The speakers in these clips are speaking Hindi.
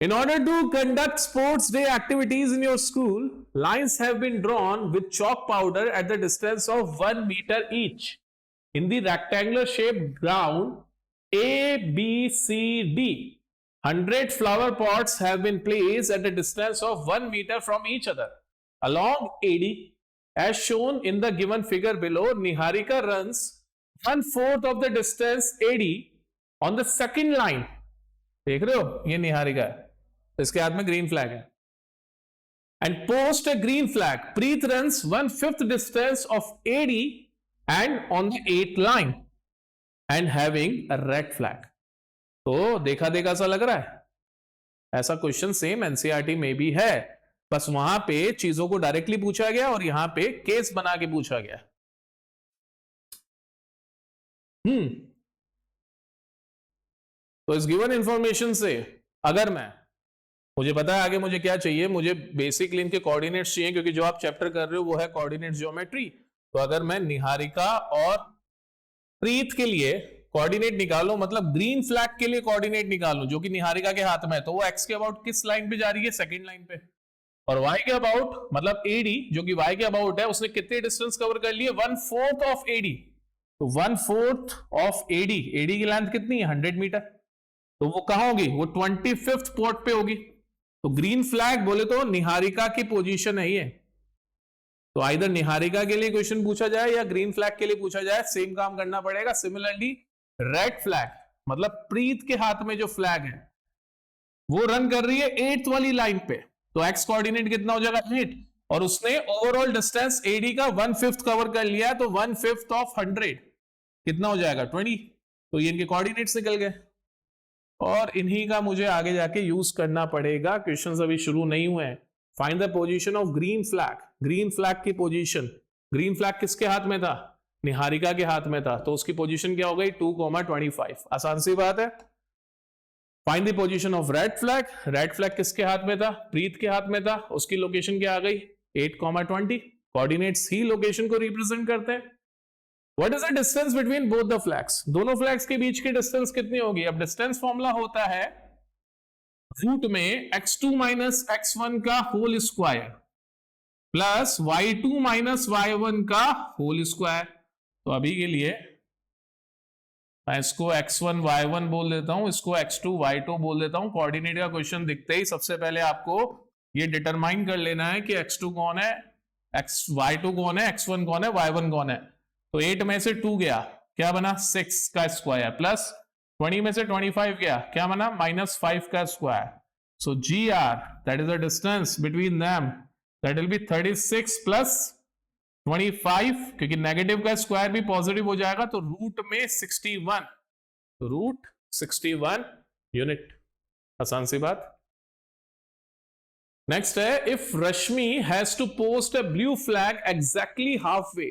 In order to conduct sports day activities in your school, lines have been drawn with chalk powder at the distance of 1 meter each in the rectangular shaped ground A, B, C, D. 100 flower pots have been placed at a distance of 1 meter from each other along AD. As shown in the given figure below, Niharika runs 1/4 of the distance AD on the second line. देख रहे हो, ये निहारिका है, इसके हाथ में ग्रीन फ्लैग है. And post a green flag. Preet runs 1/5 distance of AD and on the 8th line and having a red flag. तो देखा देखा सा लग रहा है. ऐसा क्वेश्चन सेम एनसीईआरटी में भी है, बस वहां पे चीजों को डायरेक्टली पूछा गया और यहां पे केस बना के पूछा गया. तो इस गिवन इंफॉर्मेशन से अगर मुझे पता है आगे मुझे क्या चाहिए, मुझे बेसिकली इनके कोऑर्डिनेट्स चाहिए, क्योंकि जो आप चैप्टर कर रहे हो वो है कोऑर्डिनेट ज्योमेट्री. तो अगर मैं निहारिका और प्रीत के लिए कोऑर्डिनेट निकालूं, मतलब ग्रीन फ्लैग के लिए कोऑर्डिनेट निकालूं जो कि निहारिका के हाथ में है, तो वो एक्स के अबाउट किस लाइन पे जा रही है? सेकंड लाइन पे. और वाई के अबाउट मतलब एडी जो कि वाई के अबाउट है, उसने कितने डिस्टेंस कवर कर लिए? 1/4 ऑफ एडी. तो 1/4 ऑफ एडी, एडी की लेंथ कितनी है? 100 मीटर. तो वो कहां होगी? वो 25th पॉट पे होगी. तो ग्रीन फ्लैग बोले तो निहारिका की पोजीशन है ये. तो आइदर निहारिका के लिए क्वेश्चन पूछा जाए या ग्रीन फ्लैग के लिए पूछा जाए, सेम काम करना पड़ेगा. सिमिलरली रेड फ्लैग मतलब प्रीत के हाथ में जो फ्लैग है वो रन कर रही है 8th वाली लाइन पे. तो एक्स कोऑर्डिनेट कितना हो जाएगा? 8. और उसने ओवरऑल डिस्टेंस एडी का 1/5 कवर कर लिया, तो 1/5 ऑफ 100 कितना हो जाएगा? 20. तो ये इनके कोऑर्डिनेट्स निकल गए और इन्हीं का मुझे आगे जाके यूज करना पड़ेगा. क्वेश्चंस अभी शुरू नहीं हुए हैं. Find the position of green flag. Green flag की पोजीशन, ग्रीन फ्लैग किसके हाथ में था? निहारिका के हाथ में था. तो उसकी पोजीशन क्या हो गई? 2,25. आसान सी बात है. Find the position of red flag. Red flag किसके हाथ में था? प्रीत के हाथ में था. उसकी लोकेशन क्या आ गई? 8,20. कोऑर्डिनेट्स ही लोकेशन को रिप्रेजेंट करते हैं. What is the distance between both the flags? दोनों फ्लैग्स के बीच की डिस्टेंस कितनी होगी? अब डिस्टेंस फॉर्मूला होता है रूट में x2 माइनस x1 का whole square plus y2 minus y1 का होल स्क्वायर. तो अभी के लिए मैं इसको x1 y1 बोल देता हूं, इसको x2 y2 बोल देता हूं. कोऑर्डिनेट का क्वेश्चन दिखते ही सबसे पहले आपको ये डिटरमाइन कर लेना है कि x2 कौन है, y2 कौन है, x1 कौन है, y1 कौन है. तो 8 में से 2 गया, क्या बना? 6 का स्क्वायर प्लस 20 में से 25 गया, क्या बना? -5 का square. So GR that is the distance between them, that will be 36 plus 25, क्योंकि नेगेटिव का स्क्वायर भी पॉजिटिव हो जाएगा. तो रूट में 61, रूट 61 यूनिट. आसान सी बात. नेक्स्ट है, if Rashmi has to post a blue flag exactly half way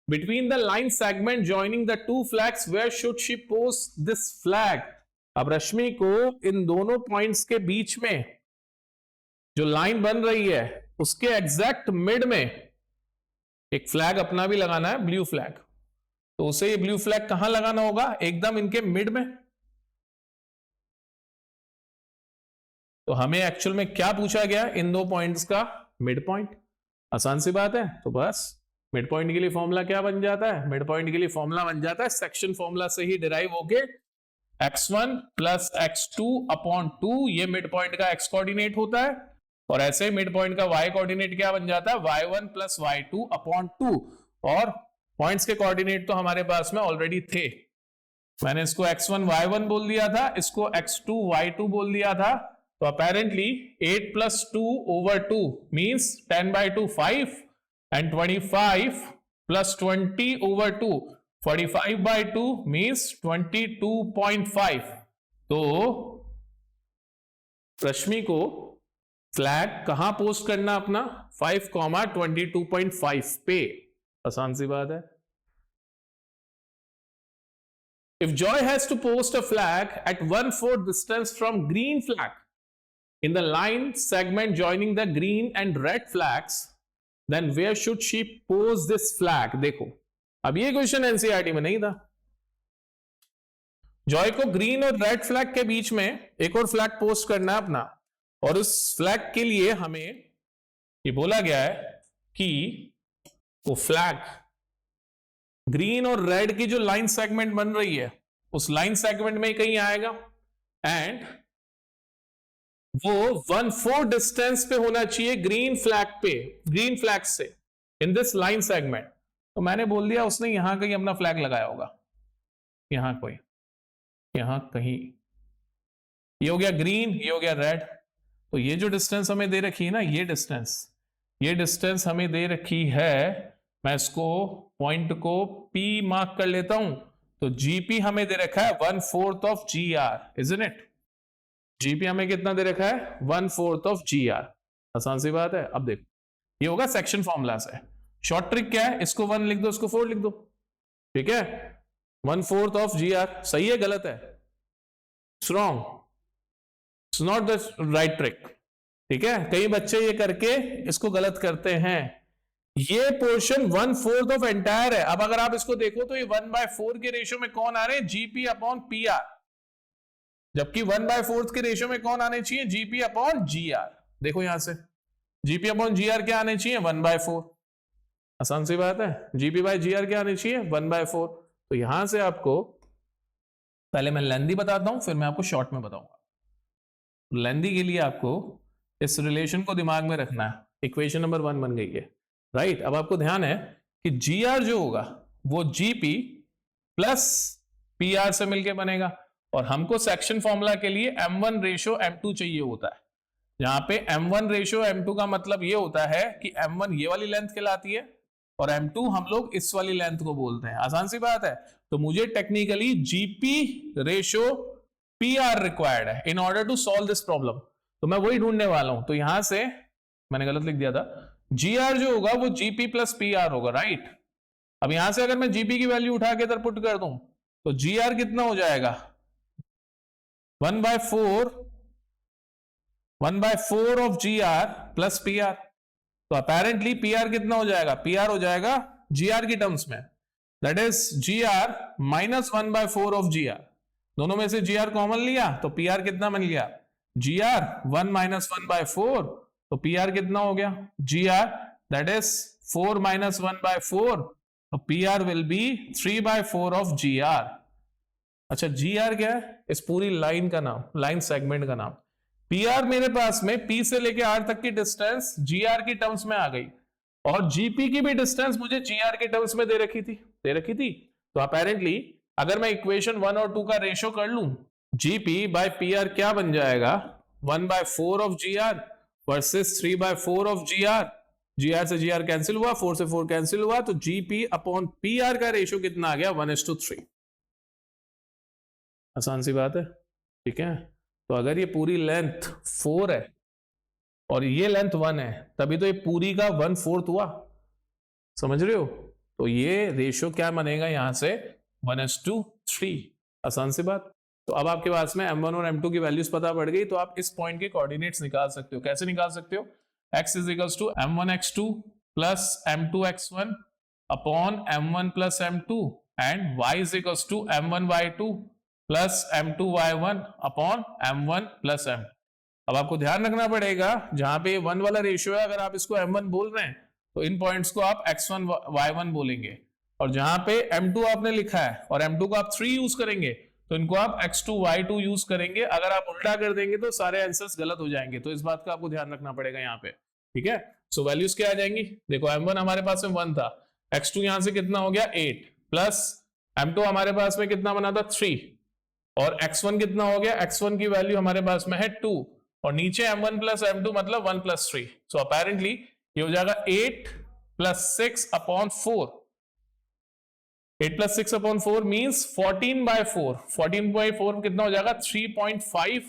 between the line segment joining the two flags, where should she post this flag? अब रश्मि को इन दोनों पॉइंट्स के बीच में जो लाइन बन रही है उसके एग्जैक्ट मिड में एक फ्लैग अपना भी लगाना है, ब्लू फ्लैग. तो उसे ये ब्लू फ्लैग कहां लगाना होगा? एकदम इनके मिड में. तो हमें एक्चुअल में क्या पूछा गया? इन दो पॉइंट्स का मिड पॉइंट. आसान सी बात है. तो बस मिड पॉइंट के लिए फॉर्मूला क्या बन जाता है? मिड पॉइंट के लिए फॉर्मूला बन जाता है सेक्शन फॉर्मूला से ही डिराइव होके x1 प्लस x2 अपॉन 2. ये मिड पॉइंट का x कोऑर्डिनेट होता है और ऐसे मिड पॉइंट का y कोऑर्डिनेट क्या बन जाता है? y1 plus y2 upon 2. और पॉइंट्स के कोऑर्डिनेट तो हमारे पास में ऑलरेडी थे. मैंने इसको x1 y1 बोल दिया था, इसको x2 y2 बोल दिया था. तो apparently 8 plus 2 over 2 means 10/2 5 and 25 plus 20 over 2 45/2 means 22.5. तो रश्मि को फ्लैग कहां पोस्ट करना अपना? 5,22.5 पे. आसान सी बात है. If Joy has to post a flag at 1/4 distance from green flag in the line segment joining the green and red flags, then where should she post this flag? देखो अब ये क्वेश्चन एनसीईआरटी में नहीं था. जॉय को ग्रीन और रेड फ्लैग के बीच में एक और फ्लैग पोस्ट करना है अपना. और उस फ्लैग के लिए हमें ये बोला गया है कि वो फ्लैग ग्रीन और रेड की जो लाइन सेगमेंट बन रही है उस लाइन सेगमेंट में कहीं आएगा एंड वो 1/4 डिस्टेंस पे होना चाहिए ग्रीन फ्लैग से इन दिस लाइन सेगमेंट। तो मैंने बोल दिया उसने यहां कहीं अपना फ्लैग लगाया होगा, यहां कहीं ये हो गया ग्रीन, ये हो गया रेड। तो ये जो डिस्टेंस हमें दे रखी है ना, ये डिस्टेंस हमें दे रखी है, मैं इसको पॉइंट को P मार्क कर लेता हूं। तो GP हमें दे रखा है 1/4 of GR, isn't it? GP हमें कितना दे रखा है? 1/4 ऑफ GR। आसान सी बात है। अब देखो ये होगा सेक्शन फॉर्मूला से। शॉर्ट ट्रिक क्या है? इसको 1 लिख दो, इसको 4 लिख दो, ठीक है? 1/4 ऑफ GR सही है गलत है? It's wrong, it's not the right trick, ठीक है? कई बच्चे ये करके इसको गलत करते हैं। ये पोर्शन 1/4 ऑफ एंटायर है। अब अगर आप इसको देखो तो ये 1/4 के रेशियो में कौन आ रहे हैं? GP अपॉन PR, जबकि 1/4 के रेशियो में कौन आने चाहिए? GP upon GR। देखो यहां से GP अपॉन GR क्या आने चाहिए? 1/4। आसान सी बात है। GP बाय GR क्या आने चाहिए? 1/4। तो यहां से आपको, पहले मैं लेंदी बताता हूं फिर मैं आपको शॉर्ट में बताऊंगा। लेंदी के लिए आपको इस रिलेशन को दिमाग में रखना है। इक्वेशन नंबर 1 बन गई है, राइट? अब आपको ध्यान है कि GR जो होगा वो GP प्लस PR से मिलके बनेगा और हमको सेक्शन फॉर्मूला के लिए M1 रेशियो M2 चाहिए होता है। यहां पे M1 रेशियो M2 का मतलब ये होता है कि M1 ये वाली लेंथ कहलाती है और M2 हम लोग इस वाली लेंथ को बोलते हैं। आसान सी बात है। तो मुझे technically GP ratio PR required है in order to solve this problem. तो मैं वही ढूंढने वाला हूं। तो यहां से मैंने गलत लिख दिया था, GR जो होगा वो GP प्लस PR होगा, राइट? अब यहां से अगर मैं GP की वैल्यू उठा के इधर पुट कर दूं तो GR कितना हो जाएगा? 1/4 ऑफ GR प्लस PR। तो अपेरेंटली PR कितना हो जाएगा? PR हो जाएगा GR की टर्म्स में, that is GR minus 1/4 of GR। दोनों में से GR कॉमन लिया तो PR कितना बन गया? GR 1 minus 1/4। तो PR कितना हो गया? GR that is 4 minus 1/4। तो PR will be 3/4 of GR। अच्छा, GR क्या है? इस पूरी लाइन का नाम, लाइन सेगमेंट का नाम। PR मेरे पास में P से लेके R तक की डिस्टेंस GR की टर्म्स में आ गई और GP की भी डिस्टेंस मुझे GR के टर्म्स में दे रखी थी। तो अपेरेंटली अगर मैं इक्वेशन 1 और 2 का रेशियो कर लूं, GP बाय PR क्या बन जाएगा? 1/4 of GR versus 3/4 of GR। GR से GR कैंसिल हुआ, 4 से 4 कैंसिल हुआ, तो GP अपॉन PR का रेशियो कितना आ गया? 1:3। आसान सी बात है, ठीक है? तो अगर ये पूरी लेंथ 4 है और ये लेंथ 1 है तभी तो ये पूरी का 1/4 हुआ, समझ रहे हो? तो ये रेशियो क्या बनेगा यहां से? 1:3। आसान सी बात। तो अब आपके पास में M1 और M2 की वैल्यूज पता पड़ गई, तो आप इस पॉइंट के कोऑर्डिनेट्स निकाल सकते हो। कैसे निकाल सकते हो? x is equals to M1x2 plus M2x1 upon M1 plus M2 and y is equals to M1y2 plus M2y1 upon M1 plus M2। अब आपको ध्यान रखना पड़ेगा, जहां पे 1 वाला रेशियो है, अगर आप इसको M1 बोल रहे हैं तो इन पॉइंट्स को आप x1 y1 बोलेंगे, और जहां पे M2 आपने लिखा है और M2 को आप 3 यूज करेंगे तो इनको आप x2 y2 यूज करेंगे। अगर आप उल्टा कर देंगे तो सारे आंसर्स गलत हो जाएंगे। तो इस बात का आपको ध्यान रखना पड़ेगा यहाँ पे, ठीक है? सो वैल्यूज क्या आ जाएंगी? देखो M1 हमारे पास में 1 था, x2 यहां से कितना हो गया? 8 प्लस M2 हमारे पास में कितना बना था? 3 और x1 कितना हो गया? x1 की वैल्यू हमारे पास में है 2 और नीचे M1 प्लस M2 मतलब 1 प्लस 3। सो अपेरेंटली ये हो जाएगा 8 plus 6 upon 4। 8 plus 6 upon 4 means 14/4। 14/4 कितना हो जाएगा? 3.5।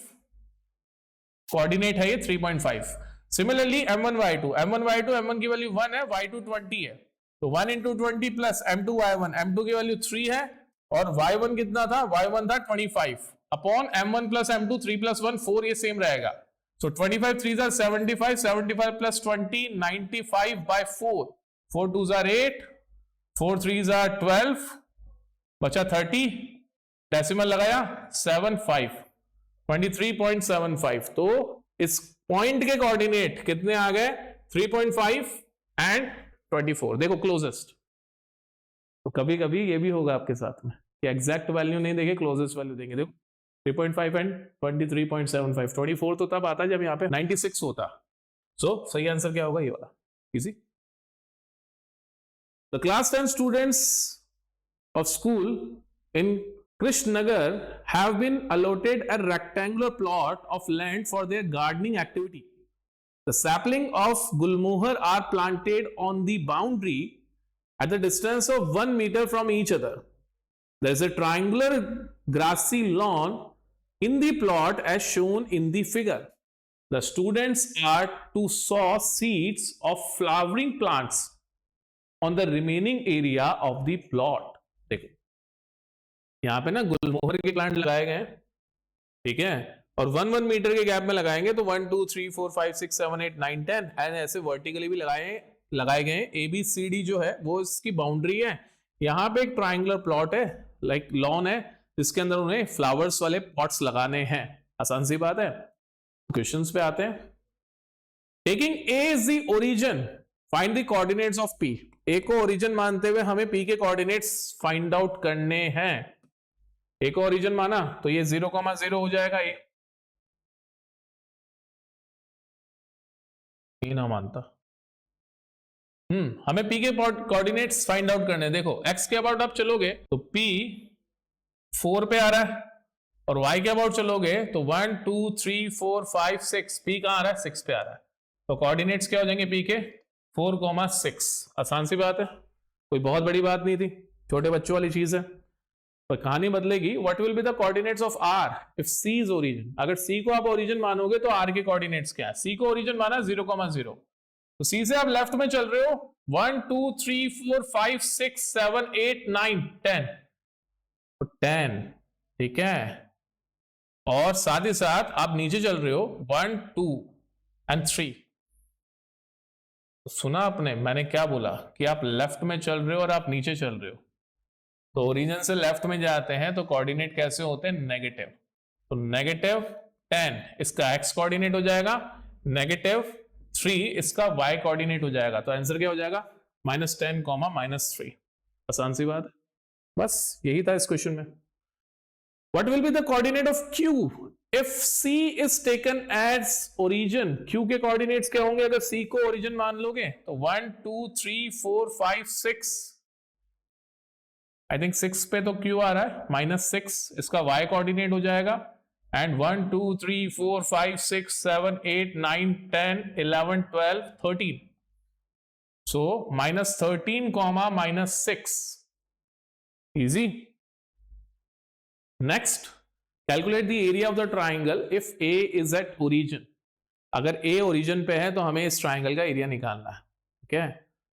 कोऑर्डिनेट है ये 3.5। सिमिलरली M1y2, M1 की वैल्यू 1 है, y2 20 है, तो 1 into 20 प्लस M2y1, M2 की वैल्यू 3 है और y1 कितना था? y1 था 25 upon M1 plus M2, 3 plus 1 4, ये सेम रहेगा। सो 25 3s are 75, 75 plus 20 95/4, 4 2s are 8, 4 3s are 12, बचा 30, डेसिमल लगाया 75, 23.75। तो इस पॉइंट के कोऑर्डिनेट कितने आ गए 3.5 एंड 24, देखो क्लोजेस्ट। तो कभी कभी ये भी होगा आपके साथ में कि एग्जैक्ट वैल्यू नहीं देंगे, क्लोजेस्ट वैल्यू देंगे। देखो 3.5 एंड 23.75, 24 तो तब आता जब यहाँ पे 96 होता। सो सही आंसर क्या होगा, ये वाला, easy. The class 10 students of school in Krishnanagar have been allotted a rectangular plot of land for their gardening activity. The sapling of gulmohar are planted on the boundary at the distance of 1 meter from each other. There is a triangular grassy lawn in the plot as shown in the figure. The students are to sow seeds of flowering plants on the remaining area of the plot. देखो यहां पे ना गुलमोहर के प्लांट लगाए गए, ठीक है, और 1 मीटर के गैप में लगाएंगे तो 1 2 3 4 5 6 7 8 9 10 एंड ऐसे वर्टिकली भी लगाए गए। ABCD जो है वो इसकी बाउंड्री है। यहाँ पे एक ट्राइंगुलर प्लॉट है, लाइक लॉन है, जिसके अंदर उन्हें फ्लावर्स वाले पॉट्स लगाने हैं। आसान सी बात है। क्वेश्चंस पे आते हैं। Taking A is the origin, find the coordinates of P। ए को ओरिजिन मानते हुए हमें पी के कोऑर्डिनेट्स फाइंड आउट करने हैं। ए को ओरिजिन माना तो ये 0,0 हो जाएगा, ये ना मानता। हमें पी के कोऑर्डिनेट्स फाइंड आउट करने हैं। देखो एक्स के अबाउट आप चलोगे तो पी 4 पे आ रहा है, और वाई के अबाउट चलोगे तो 1 2 3 4 5 6, पी कहां आ रहा है 6 पे आ रहा है। तो कोऑर्डिनेट्स क्या हो जाएंगे पी के 4,6। आसान सी बात है, कोई बहुत बड़ी बात नहीं थी, छोटे बच्चों वाली चीज है। पर कहानी बदलेगी। What will be the coordinates of R if C is origin. अगर सी को आप ओरिजिन मानोगे तो आर के कोऑर्डिनेट्स क्या है। सी को ओरिजिन माना 0,0, तो सी से आप लेफ्ट में चल रहे हो 1 2 3 4 5 6 7 8 9 10, तो 10, ठीक है, और साथ ही साथ आप नीचे चल रहे हो 1 2 एंड 3। सुना आपने मैंने क्या बोला कि आप लेफ्ट में चल रहे हो और आप नीचे चल रहे हो, तो ओरिजिन से लेफ्ट में जाते हैं तो कोऑर्डिनेट कैसे होते हैं नेगेटिव। तो -10 इसका एक्स कोऑर्डिनेट हो जाएगा, -3 इसका वाई कोऑर्डिनेट हो जाएगा। तो आंसर क्या हो जाएगा -10, -3। आसान सी बात है, बस यही था इस क्वेश्चन में। What will be the coordinate of Q if C is taken as origin। Q के कोऑर्डिनेट्स क्या होंगे अगर C को ओरिजिन मान लोगे तो 1 2 3 4 5 6, आई थिंक 6 पे तो Q आ रहा है -6, इसका Y कोऑर्डिनेट हो जाएगा, and 1 2 3 4 5 6 7 8 9 10 11 12 13, so -13, -6, easy. Next, calculate the area of the triangle if A is at origin. अगर A ओरिजिन पे है तो हमें इस ट्राइंगल का एरिया निकालना है, ठीक है।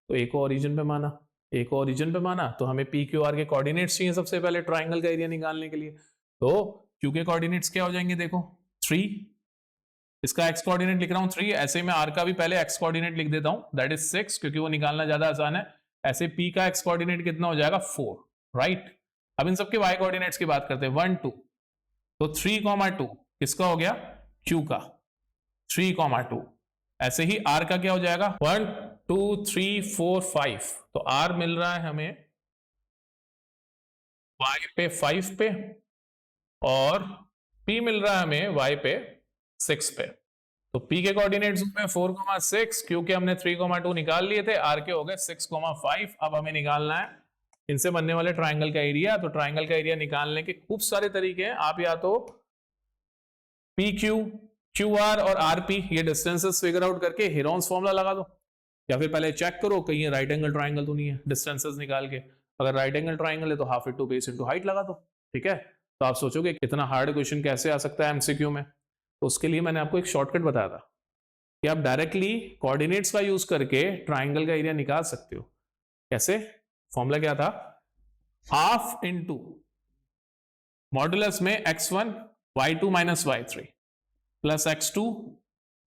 तो A को ओरिजिन पे माना, A को ओरिजिन पे माना तो हमें P Q R के कोऑर्डिनेट्स चाहिए सबसे पहले ट्राइंगल का एरिया निकालने के लिए। तो Q के कोऑर्डिनेट्स क्या हो जाएंगे, देखो 3, इसका x कोऑर्डिनेट लिख रहा हूं 3, ऐसे मैं R का भी पहले x कोऑर्डिनेट लिख देता हूं, दैट इज 6, क्योंकि वो निकालना ज्यादा आसान है। ऐसे P का x कोऑर्डिनेट कितना हो जाएगा 4, राइट। अब इन सबके y कोऑर्डिनेट्स की बात करते हैं 1 2, तो 3,2 किसका हो गया Q का 3,2। ऐसे ही R का क्या हो जाएगा 1 2 3 4 5, तो R मिल रहा है हमें Y पे 5 पे, और P मिल रहा है हमें Y पे 6 पे। तो P के कोऑर्डिनेट्स में 4,6, क्योंकि हमने 3,2 निकाल लिए थे, R के हो गए 6,5। अब हमें निकालना है इनसे बनने वाले ट्राइंगल का एरिया। तो ट्राइंगल का एरिया निकालने के खूब सारे तरीके हैं। आप या तो PQ, QR और RP ये डिस्टेंसेस फिगर आउट करके हेरोन्स फॉर्मूला लगा दो, या फिर पहले चेक करो कहीं राइट एंगल ट्राइंगल तो नहीं है, डिस्टेंसेस निकाल के। अगर राइट एंगल ट्राइंगल है तो half into base into height लगा दो, ठीक है। तो आप सोचोगे कितना हार्ड क्वेश्चन कैसे आ सकता है MCQ में। तो उसके लिए मैंने आपको एक शॉर्टकट बताया था कि आप डायरेक्टली कोऑर्डिनेट्स का यूज करके ट्राइंगल का एरिया निकाल सकते हो। कैसे, फॉर्मूला क्या था, हाफ इंटू मॉडुलस में x1 y2 minus y3 plus x2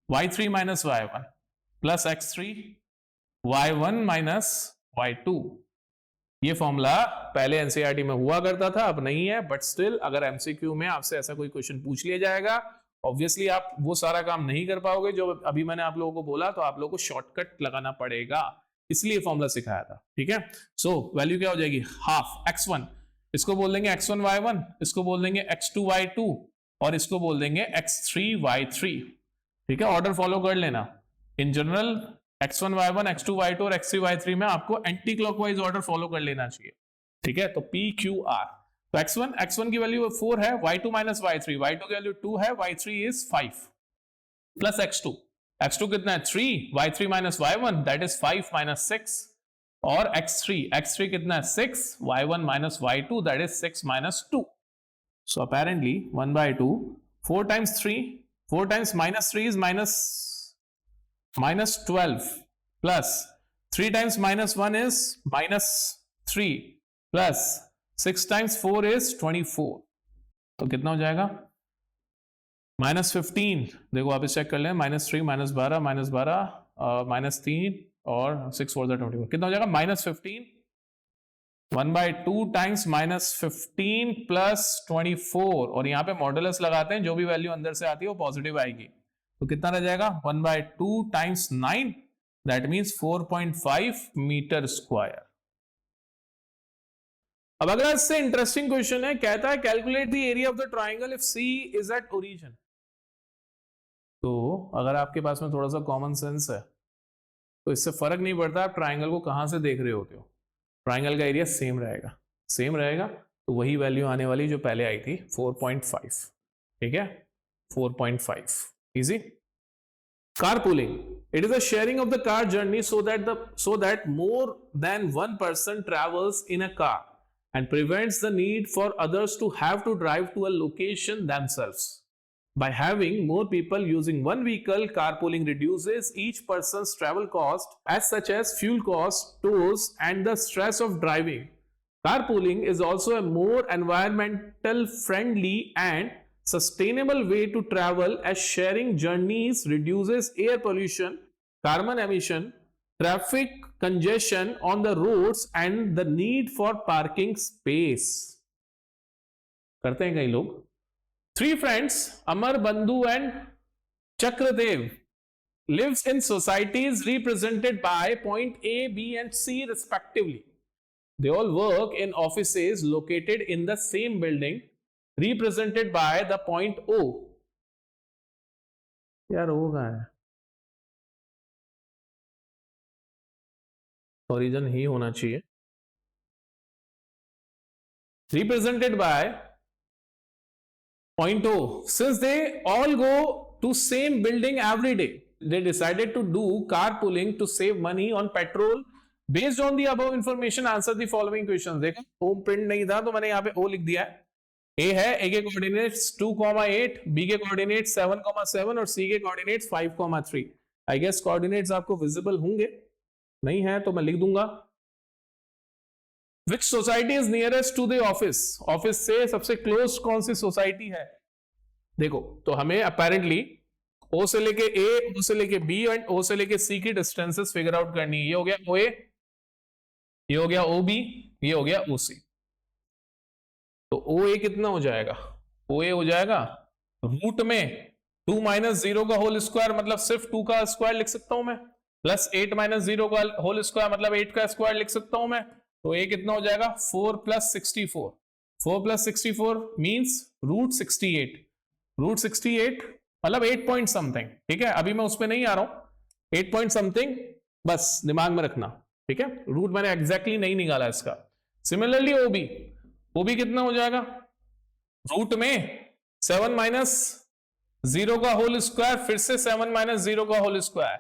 y3 minus y1 plus x3 y1 minus y2। ये फॉर्मूला पहले एनसीईआरटी में हुआ करता था, अब नहीं है, बट स्टिल अगर एमसीक्यू में आपसे ऐसा कोई क्वेश्चन पूछ लिया जाएगा ऑब्वियसली आप वो सारा काम नहीं कर पाओगे जो अभी मैंने आप लोगों को बोला, तो आप लोगों को शॉर्टकट लगाना पड़ेगा, इसलिए फॉर्मूला सिखाया था, ठीक है। सो वैल्यू क्या हो जाएगी, हाफ x1, इसको बोल देंगे x1 y1, इसको बोल देंगे x2 y2, और इसको बोल देंगे x3 y3, ठीक है। ऑर्डर फॉलो कर लेना, in general x1 y1 x2 y2 और x3 y3 में आपको एंटी क्लॉकवाइज ऑर्डर फॉलो कर लेना चाहिए, ठीक है। तो p q r, तो x1 की वैल्यू 4 है, y2 माइनस y3, y2 की वैल्यू 2 है, y3 इज 5 प्लस x2 कितना है 3, y3 minus y1 that is 5 minus 6, और x3 कितना है 6, y1 minus y2 that is 6 minus 2। So apparently 1 by 2, 4 times 3, 4 times minus 3 is minus 12, plus 3 times minus 1 is minus 3, plus 6 times 4 is 24, तो कितना हो जाएगा माइनस 15, देखो आप इस चेक कर लें, माइनस 3 माइनस 12 माइनस 12 माइनस 3 और 6 4 24, कितना हो जाएगा minus 15, 1 by 2 times minus 15 plus 24, और यहाँ पे मॉडुलस लगाते हैं, जो भी वैल्यू अंदर से आती है वो पॉजिटिव आएगी, तो कितना रह जाएगा 1 by 2 times 9, that means 4.5 metre square. अब अगला इससे इंटरेस्टिंग क्वेश्चन है, कहता है calculate the area of the triangle if C is at origin. तो अगर आपके पास में थोड़ा सा कॉमन सेंस है तो इससे फर्क नहीं पड़ता आप ट्राइंगल को कहां से देख रहे होते हो, ट्राइंगल का एरिया सेम रहेगा, तो वही वैल्यू आने वाली जो पहले आई थी 4.5, ठीक है 4.5, easy. Carpooling, it is a sharing of the car journey so that more than one person travels in a car and prevents the need for others to have to drive to a location themselves. By having more people using one vehicle, carpooling reduces each person's travel cost as such as fuel cost, tolls and the stress of driving. Carpooling is also a more environmental friendly and sustainable way to travel as sharing journeys reduces air pollution, carbon emission, traffic congestion on the roads and the need for parking space. करते हैं कई लोग। 3 friends, Amar, Bandhu and Chakradev, lives in societies represented by point A, B and C respectively. They all work in offices located in the same building represented by the point O. यार O कहाँ है? Origin ही होना चाहिए। Represented by point O. Since they all go to same building every day, they decided to do carpooling to save money on petrol. Based on the above information, answer the following questions. देखो होम प्रिंट नहीं था तो मैंने यहाँ पे O लिख दिया है। A है, A के कोऑर्डिनेट्स 2,8, B के कोऑर्डिनेट्स 7,7 और C के कोऑर्डिनेट्स 5,3। आई गेस कोऑर्डिनेट्स आपको विजिबल होंगे, नहीं है तो मैं लिख दूंगा। Which society is nearest to the office? Office से सबसे क्लोज कौन सी सोसाइटी है? देखो तो हमें अपेरेंटली O से लेके A, O से लेके B एंड O से लेके C की डिस्टेंसेस फिगर आउट करनी है। ये हो गया OA, ये हो गया OB, ये हो गया OC। तो OA कितना हो जाएगा? OA हो जाएगा रूट में 2 माइनस 0 का होल स्क्वायर, मतलब सिर्फ 2 का स्क्वायर लिख सकता हूं मैं, प्लस 8 माइनस 0 का होल स्क्वायर मतलब 8 का स्क्वायर लिख सकता हूं मैं। तो A कितना हो जाएगा 4 plus 64, 4 plus 64 means root 68, root 68 मतलब 8 पॉइंट समथिंग, ठीक है। अभी मैं उस पर नहीं आ रहा हूं, 8 पॉइंट समथिंग बस दिमाग में रखना, ठीक है। रूट मैंने एग्जैक्टली नहीं निकाला इसका। सिमिलरली OB कितना हो जाएगा रूट में 7 माइनस 0 का होल स्क्वायर, फिर से 7 माइनस 0 का होल स्क्वायर,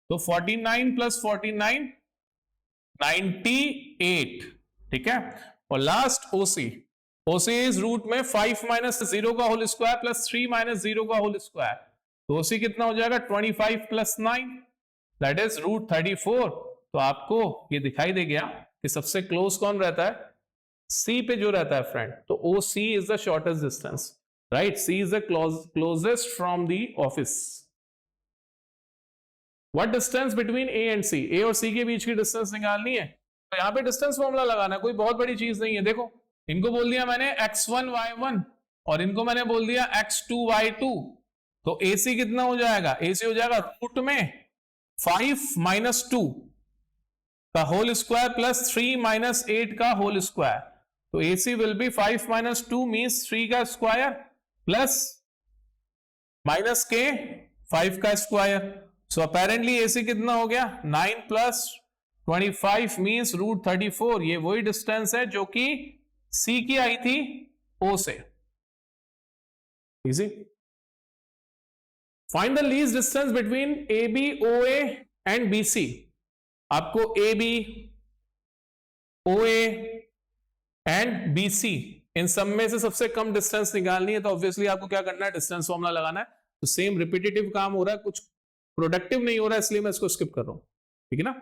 तो 49 प्लस 49 98, ठीक है। और लास्ट OC इज रूट में 5 माइनस 0 का होल स्क्वायर प्लस 3 माइनस 0 का होल स्क्वायर, तो OC कितना हो जाएगा 25 प्लस 9 दैट इज रूट 34। तो आपको ये दिखाई दे गया कि सबसे क्लोज कौन रहता है, C पे जो रहता है फ्रेंड, तो OC is the shortest distance, right. C is the closest from the office. What distance between A and C? A और C के बीच की डिस्टेंस निकालनी है, तो यहां पे डिस्टेंस फॉर्मूला लगाना है, कोई बहुत बड़ी चीज नहीं है। देखो इनको बोल दिया मैंने x1 y1 और इनको मैंने बोल दिया x2 y2, तो AC कितना हो जाएगा, AC हो जाएगा रूट में 5 माइनस 2 का होल स्क्वायर प्लस 3 माइनस 8 का होल स्क्वायर। तो AC will be 5 minus 2 means 3 का स्क्वायर प्लस माइनस के 5 का स्क्वायर। सो अपेरेंटली AC कितना हो गया 9 प्लस 25 मीन्स रूट 34। ये वही डिस्टेंस है जो कि C की आई थी O से। Easy. Find the least distance between AB, OA and BC। आपको AB, OA एंड BC इन सब में से सबसे कम डिस्टेंस निकालनी है। तो ऑब्वियसली आपको क्या करना है, डिस्टेंस फॉर्मूला लगाना है। तो सेम रिपीटेटिव काम हो रहा है, कुछ प्रोडक्टिव नहीं हो रहा है, इसलिए मैं इसको स्किप कर रहा हूं, ठीक है ना।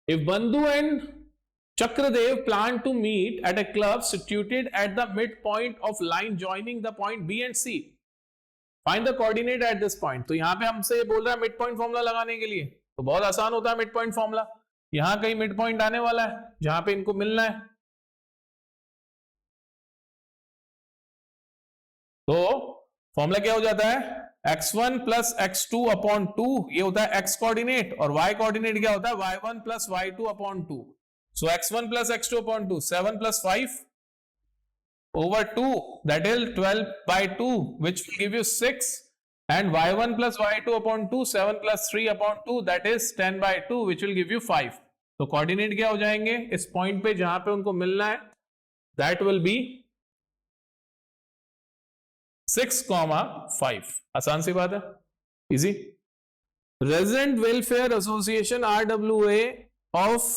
इफ बंधु and Chakradev plan to meet at a club situated at the midpoint of line joining the point B and C. Find the coordinate at this point. तो यहां पे हमसे बोल रहा है मिड पॉइंट फॉर्मूला लगाने के लिए, तो बहुत आसान होता है मिड पॉइंट फॉर्मूला। यहां कहीं मिड पॉइंट आने वाला है जहां पे इनको मिलना है। तो फॉर्मूला क्या हो जाता है, x1 प्लस x2 अपॉन 2, ये होता है x कोऑर्डिनेट, और y कोऑर्डिनेट क्या होता है y1 plus y2 upon 2। So x1 plus x2 upon 2, 7 plus 5 over 2, that is 12 by 2, which will give you 6, and y1 plus y2 upon 2, 7 plus 3 upon 2, that is 10 by 2, which will give you 5. तो कोऑर्डिनेट क्या हो जाएंगे इस पॉइंट पे जहां पे उनको मिलना है, that will be 6,5। आसान सी बात है, easy. Resident welfare association RWA of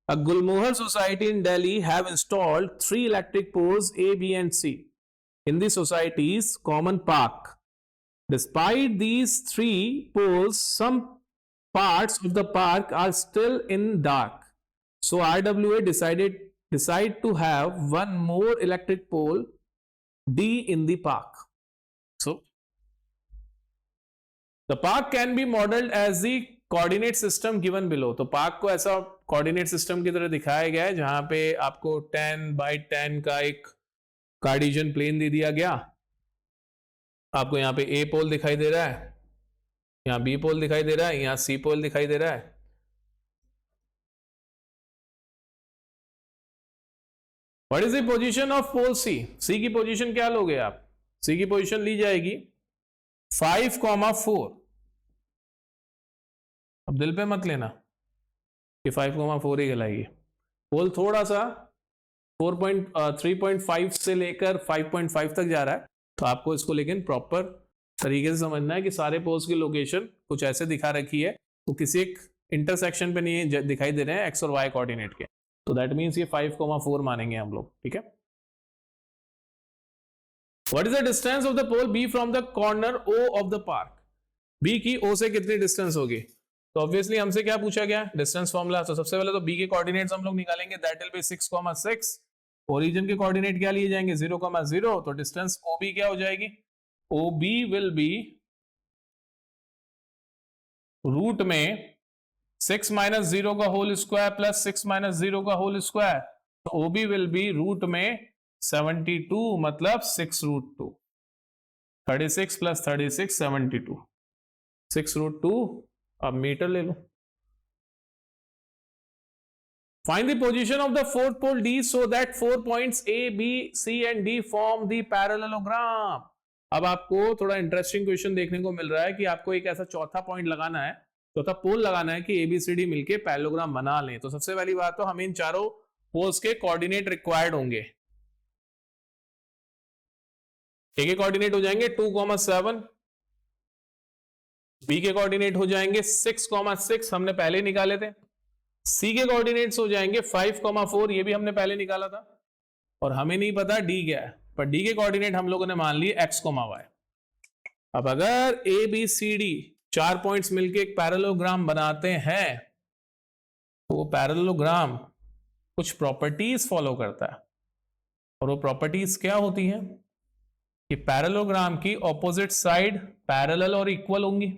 a Gulmohar society in Delhi have installed 3 electric poles A, B and C in the society's common park. Despite these 3 poles, some parts of the park are still in dark. So RWA decide to have one more electric pole D in the park. So the park can be modeled as the coordinate system given below. तो पार्क को ऐसा कोऑर्डिनेट सिस्टम की तरह दिखाया गया है जहां पे आपको 10 by 10 का एक कार्टेशियन प्लेन दे दिया गया। आपको यहाँ पे ए पोल दिखाई दे रहा है, यहाँ बी पोल दिखाई दे रहा है, यहाँ सी पोल दिखाई दे रहा है। What is the position of pole C? C की पोजीशन क्या लोगे आप? सी की पोजीशन ली जाएगी 5,4। अब दिल पे मत लेना कि 5,4 ही कहलाएगी। पोल थोड़ा सा 3.5 से लेकर 5.5 तक जा रहा है, तो आपको इसको लेकिन प्रॉपर तरीके से समझना है कि सारे पोल्स की लोकेशन कुछ ऐसे दिखा रखी है, तो किसी एक इंटरसेक्शन पे नहीं दिखाई दे रहे हैं एक्स और वाई कोऑर्डिनेट के। तो दैट मीन्स ये 5,4 मानेंगे हम लोग, ठीक है। What is the distance of the pole B from the corner O of the park? B की ओ से कितनी डिस्टेंस होगी? तो ऑब्वियसली हमसे क्या पूछा गया, डिस्टेंस फॉर्मूला। तो सबसे पहले तो बी के कोऑर्डिनेट्स हम लोग निकालेंगे, दैट विल बी 6,6। ओरिजिन के कोऑर्डिनेट क्या लिए जाएंगे 0,0, तो डिस्टेंस ओबी क्या हो जाएगी, ओबी विल बी रूट में 6 माइनस 0 का होल स्क्वायर प्लस 6 माइनस 0 का होल स्क्वायर। तो ओबी विल बी रूट में 72, मतलब 6 रूट 2। 36 plus 36 72, 6 root 2। अब मीटर ले लो। Find the position of the fourth pole D so that 4 points A, B, C and D form the parallelogram. अब आपको थोड़ा इंटरेस्टिंग क्वेश्चन देखने को मिल रहा है कि आपको एक ऐसा चौथा पॉइंट लगाना है, चौथा पोल लगाना है कि ABCD मिलके पैरेललोग्राम बना लें। तो सबसे पहली बात तो हमें इन चारों पोल्स के कोऑर्डिनेट रिक्वायर्ड होंगे। ए के कोऑर्डिनेट हो जाएंगे 2,7, बी के कोऑर्डिनेट हो जाएंगे 6,6, हमने पहले निकाले थे। सी के कोऑर्डिनेट्स हो जाएंगे 5,4, ये भी हमने पहले निकाला था। और हमें नहीं पता डी क्या है, पर डी के कोऑर्डिनेट हम लोगों ने मान लिए x, y। अब अगर A B C D 4 points मिलके एक पैरेललोग्राम बनाते हैं, तो वो पैरेललोग्राम कुछ प्रॉपर्टीज फॉलो करता है। और वो प्रॉपर्टीज क्या होती हैं कि पैरेललोग्राम की ऑपोजिट साइड पैरेलल और इक्वल होंगी,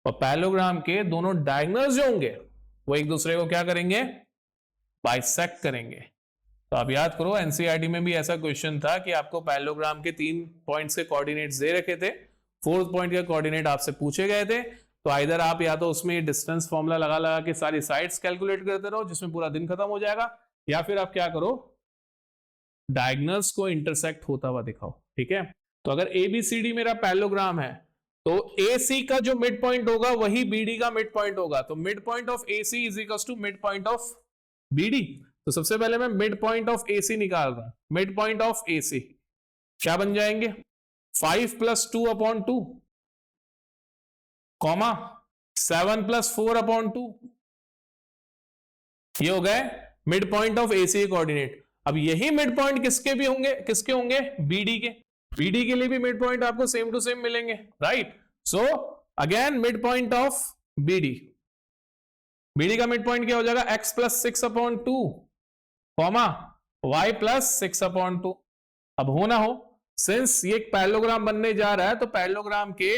और पैरेललोग्राम के दोनों डायगोनल्स जो होंगे वो एक दूसरे को क्या करेंगे, बाइसेक्ट करेंगे। तो आप याद करो एनसीईआरटी में भी ऐसा क्वेश्चन था कि आपको पैरेललोग्राम के 3 पॉइंट्स के कोऑर्डिनेट्स दे रखे थे, 4th पॉइंट के कोऑर्डिनेट आपसे पूछे गए थे, तो आइदर आप या तो उसमें डिस्टेंस फॉर्मूला लगा लगा के सारी साइड्स कैलकुलेट करते रहो जिसमें पूरा दिन खत्म हो जाएगा, या फिर आप क्या करो डायगोनल्स को इंटरसेक्ट होता हुआ दिखाओ। ठीक है, तो अगर एबीसीडी मेरा पैरेललोग्राम है तो AC का जो मिड पॉइंट होगा वही BD का मिड पॉइंट होगा, तो mid point of AC is equal to mid point of BD। तो सबसे पहले मैं मिड पॉइंट ऑफ AC निकाल रहा हूं, मिड पॉइंट ऑफ AC क्या बन जाएंगे 5 + 2/2 कॉमा 7 + 4/2, ये हो गए mid point of AC coordinate. अब यही मिड पॉइंट किसके भी होंगे, किसके होंगे BD के, BD के लिए भी मिड पॉइंट आपको सेम टू सेम मिलेंगे, right. So again mid point of BD का मिड पॉइंट क्या हो जाएगा x + 6/2 कॉमा y + 6/2। अब हो ना हो, सिंस ये एक पैरेललोग्राम बनने जा रहा है तो पैरेललोग्राम के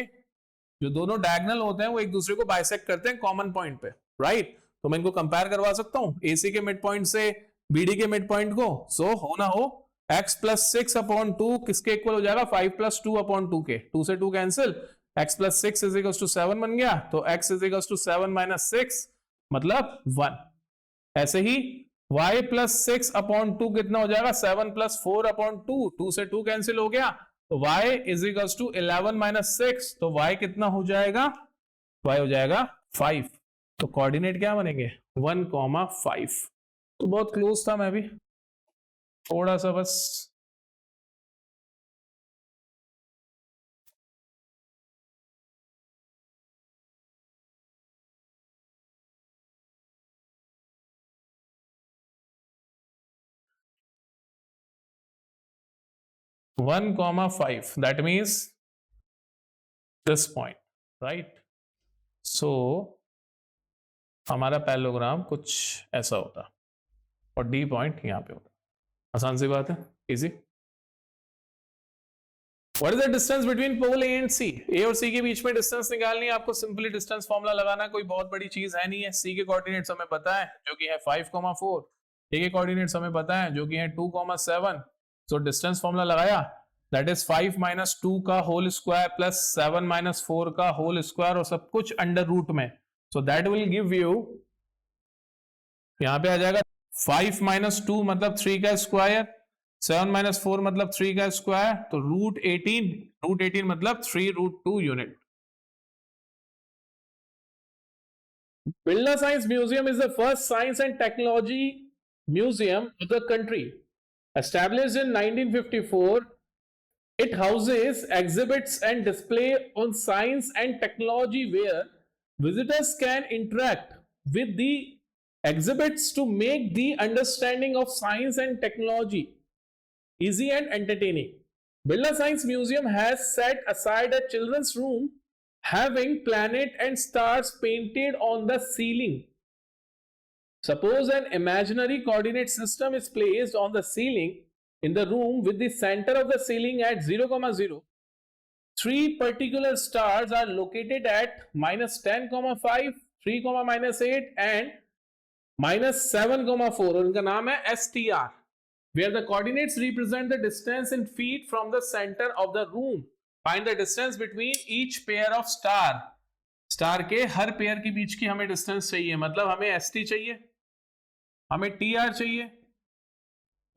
जो दोनों डायगोनल होते हैं वो एक दूसरे को बाइसेक्ट करते हैं कॉमन पॉइंट पे, राइट। तो मैं इनको कंपेयर करवा सकता हूं AC के मिड पॉइंट से BD के मिड पॉइंट को। सो हो ना हो x + 6/2 किसके इक्वल हो जाएगा 5 + 2/2 के, 2 से 2 कैंसिल, x + 6 = 7 बन गया, तो x = 7 - 6 मतलब 1। ऐसे ही y + 6/2 कितना हो जाएगा 7 + 4/2, 2 से 2 कैंसिल हो गया, तो y = 11 - 6, तो y कितना हो जाएगा, y हो जाएगा 5। तो कोऑर्डिनेट क्या बनेंगे 1, 5। तो बहुत क्लोज था, मैं भी थोड़ा सा बस (1, 5), that means this point, right? So हमारा पैरेललोग्राम कुछ ऐसा होता और D पॉइंट यहां पे होता। आसान सी बात है, easy. What is the distance between pole A and C? A और C के बीच में डिस्टेंस निकालनी है आपको, सिंपली डिस्टेंस फॉर्मूला लगाना, कोई बहुत बड़ी चीज है नहीं है। C के कोऑर्डिनेट्स हमें पता है जो कि है 5, 4, A के कोऑर्डिनेट्स हमें पता है जो कि है 2, 7। सो डिस्टेंस फॉर्मूला लगाया, दैट इज 5 - 2 का होल स्क्वायर प्लस 7 - 4 का होल स्क्वायर और सब कुछ अंडर रूट में। So that will give you, यहां पे आ जाएगा 5 - 2 मतलब 3 का स्क्वायर, 7 - 4 मतलब 3 का स्क्वायर, तो √18 मतलब 3√2 unit. Birla Science Museum is the first science and technology museum of the country. Established in 1954, it houses exhibits and display on science and technology where visitors can interact with the exhibits to make the understanding of science and technology easy and entertaining. Birla Science Museum has set aside a children's room having planet and stars painted on the ceiling. Suppose an imaginary coordinate system is placed on the ceiling in the room with the center of the ceiling at 0, 0. 3 particular stars are located at -10, 5, 3, -8 and -7, 4. उनका नाम है STR, where the coordinates represent the distance in feet from the center of the room. Find the distance between each pair of star. Star के हर पेयर के बीच की हमें डिस्टेंस चाहिए, मतलब हमें ST चाहिए, हमें TR चाहिए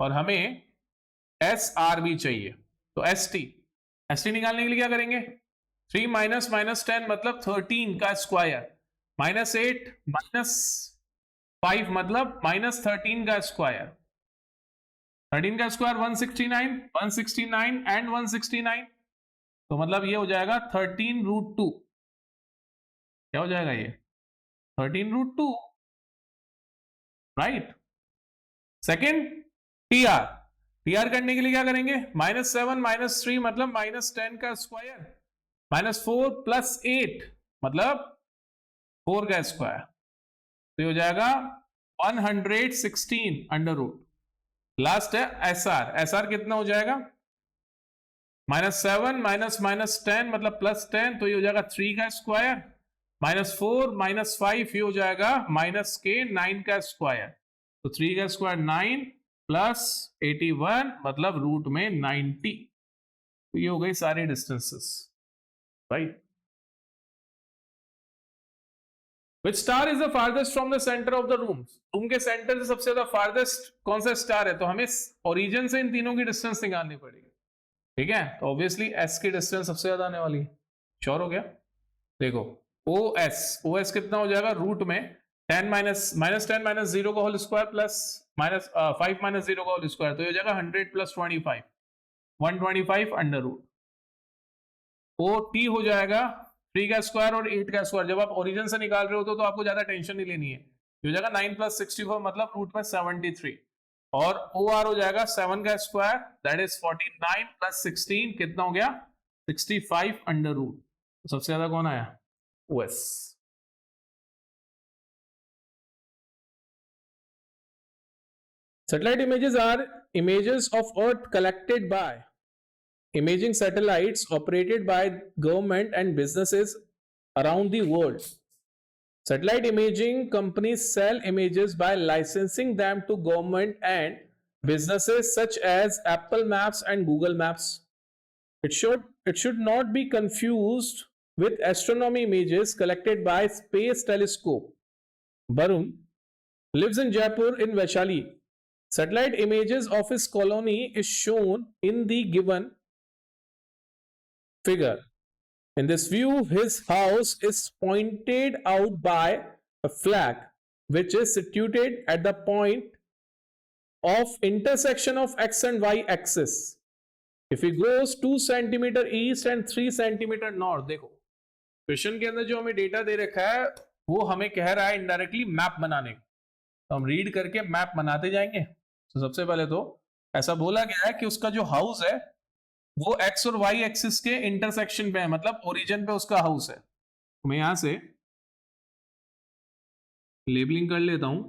और हमें SR भी चाहिए। तो ST निकालने के लिए क्या करेंगे, 3 - -10 मतलब 13 का स्क्वायर, -8 -5 मतलब -13 का स्क्वायर, 13 का स्क्वायर 169, 169 एंड 169, तो मतलब ये हो जाएगा 13√2। क्या हो जाएगा ये 13√2, राइट। सेकेंड TR करने के लिए क्या करेंगे, -7 - 3 मतलब -10 का स्क्वायर, -4 + 8 मतलब 4 का स्क्वायर, तो ये हो जाएगा 116 अंडर रूट। लास्ट है SR कितना हो जाएगा, -7 -10 मतलब +10, तो ये हो जाएगा 3 का स्क्वायर, -4 -5 ये हो जाएगा -9 का स्क्वायर, तो 3 का स्क्वायर 9 प्लस 81 मतलब रूट में 90। तो ये हो गई सारी distances, right. Which star is the farthest from the center of the room? Room के सेंटर से सबसे ज्यादा फारदेस्ट कौन सा स्टार है? तो हमें ओरिजिन से इन तीनों की डिस्टेंस निकालनी पड़ेगी, ठीक है। तो ऑब्वियसली एस की डिस्टेंस सबसे ज्यादा आने वाली है। श्योर हो गया? देखो ओ एस कितना हो जाएगा? रूट में 10 माइनस 10 माइनस 0 का whole square plus minus 5 minus 0 का होल स्क्वायर, तो ये हो जाएगा 100 प्लस 25 125 अंडर रूट। ओ टी हो जाएगा 3 का स्क्वायर और 8 का स्क्वायर। जब आप ओरिजिन से निकाल रहे हो तो आपको ज्यादा टेंशन नहीं लेनी है। हो जाएगा 9 प्लस 64 मतलब रूट में 73, और ओ आर हो जाएगा 7 का स्क्वायर दैट इज 49 प्लस 16 कितना हो गया? 65 अंडर रूट। तो सबसे ज्यादा कौन आया? O S. Satellite images are images of Earth collected by imaging satellites operated by government and businesses around the world. Satellite imaging companies sell images by licensing them to government and businesses such as Apple Maps and Google Maps. It should not be confused with astronomy images collected by Space Telescope. Barun lives in Jaipur in Vaishali. Satellite images of his colony is shown in the given figure. In this view, his house is pointed out by a flag which is situated at the point of intersection of x and y axis. If he goes 2 centimeter east and 3 centimeter north, देखो क्वेश्चन के अंदर जो हमें डेटा दे रखा है वो हमें कह रहा है इनडायरेक्टली मैप बनाने को, तो हम रीड करके मैप बनाते जाएंगे। तो सबसे पहले तो ऐसा बोला गया है कि उसका जो हाउस है वो एक्स और वाई एक्सिस के इंटरसेक्शन पे है, मतलब ओरिजिन पे उसका हाउस है। मैं यहां से लेबलिंग कर लेता हूं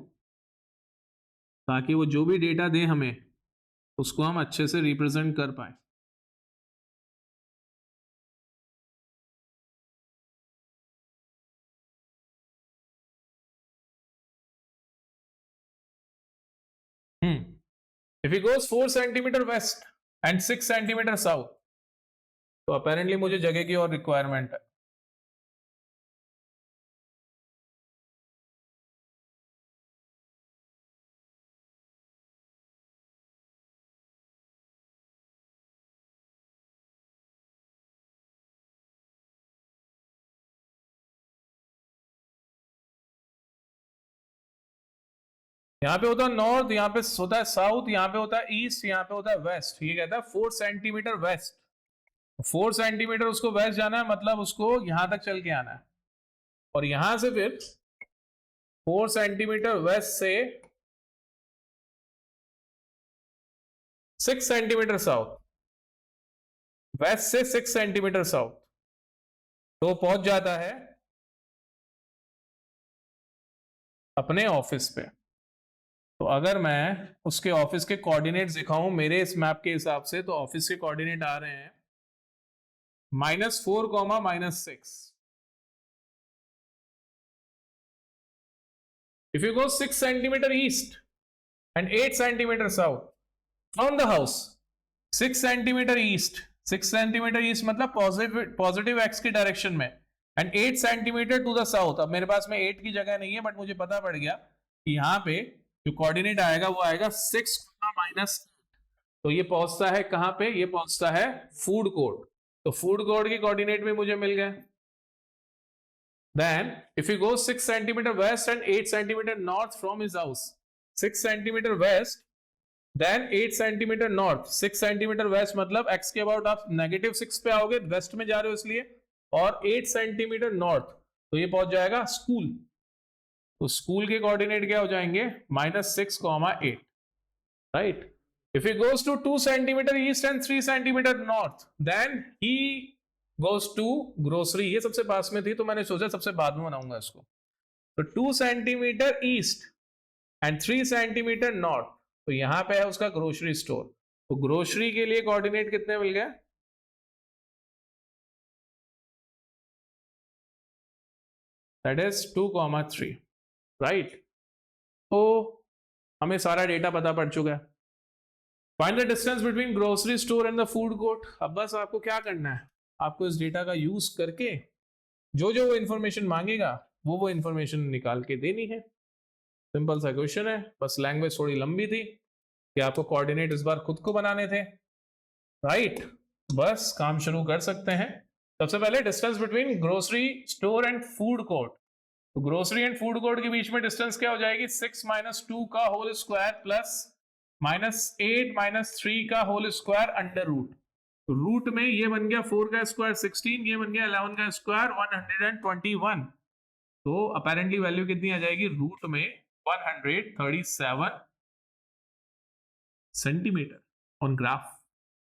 ताकि वो जो भी डेटा दे हमें उसको हम अच्छे से रिप्रेजेंट कर पाए। If he goes 4 centimeter west and 6 centimeter south, तो अपेरेंटली मुझे जगह की और रिक्वायरमेंट है। यहाँ पे होता है नॉर्थ, यहाँ पे होता है साउथ, यहाँ पे होता है ईस्ट, यहाँ पे होता है वेस्ट। ये कहता है 4 सेंटीमीटर वेस्ट। 4 सेंटीमीटर उसको वेस्ट जाना है, मतलब उसको यहां तक चल के आना है, और यहां से फिर 4 सेंटीमीटर वेस्ट से 6 सेंटीमीटर साउथ, वेस्ट से 6 सेंटीमीटर साउथ, तो पहुंच जाता है अपने ऑफिस पे। तो अगर मैं उसके ऑफिस के कोऑर्डिनेट्स दिखाऊं मेरे इस मैप के हिसाब से, तो ऑफिस के कोऑर्डिनेट आ रहे हैं -4, -6। If you go 6 centimeter east and 8 centimeter south from the house, 6 centimeter east, 6 centimeter east मतलब पॉजिटिव एक्स की डायरेक्शन में, एंड 8 सेंटीमीटर टू द साउथ। अब मेरे पास में 8 की जगह नहीं है, बट मुझे पता पड़ गया कि यहाँ पे जो कोऑर्डिनेट आएगा वो आएगा 6 -8। तो ये पहुंचता है कहां पे? ये पहुंचता है फूड कोर्ट। तो फूड कोर्ट के कोऑर्डिनेट भी मुझे मिल गए। Then, if you go 6 centimeter west and 8 centimeter north from his house, 6 centimeter west, then 8 centimeter north, 6 centimeter west मतलब x के अबाउट आप -6 पे आओगे, वेस्ट में जा रहे हो इसलिए, और 8 सेंटीमीटर नॉर्थ, तो ये पहुंच जाएगा स्कूल। तो स्कूल के कोऑर्डिनेट क्या हो जाएंगे? -6, 8, right. If he goes to 2 centimeter east and 3 centimeter north, then he goes to grocery। ये सबसे पास में थी तो मैंने सोचा सबसे बाद में बनाऊंगा इसको। तो 2 centimetre east and 3 centimetre north, तो यहां पे है उसका ग्रोसरी स्टोर। तो ग्रोसरी के लिए कोऑर्डिनेट कितने मिल गए? That is 2, 3, right. तो हमें सारा डेटा पता पड़ चुका है। Find the distance between grocery store and the food court. अब बस आपको क्या करना है, आपको इस डेटा का यूज करके जो जो वो इंफॉर्मेशन मांगेगा वो इंफॉर्मेशन निकाल के देनी है। सिंपल सा क्वेश्चन है, बस लैंग्वेज थोड़ी लंबी थी कि आपको कोऑर्डिनेट इस बार खुद को बनाने थे, राइट। बस काम शुरू कर सकते हैं। सबसे पहले distance between grocery store and food court. तो ग्रोसरी एंड फूड कोर्ट के बीच में डिस्टेंस क्या हो जाएगी, 6 - 2 का होल स्क्वायर प्लस -8 - 3 का होल स्क्वायर अंडर रूट। तो रूट में ये बन गया 4 का स्क्वायर 16, ये बन गया 11 का स्क्वायर 121। तो अपेरेंटली वैल्यू कितनी आ जाएगी, रूट में 137 सेंटीमीटर ऑन ग्राफ,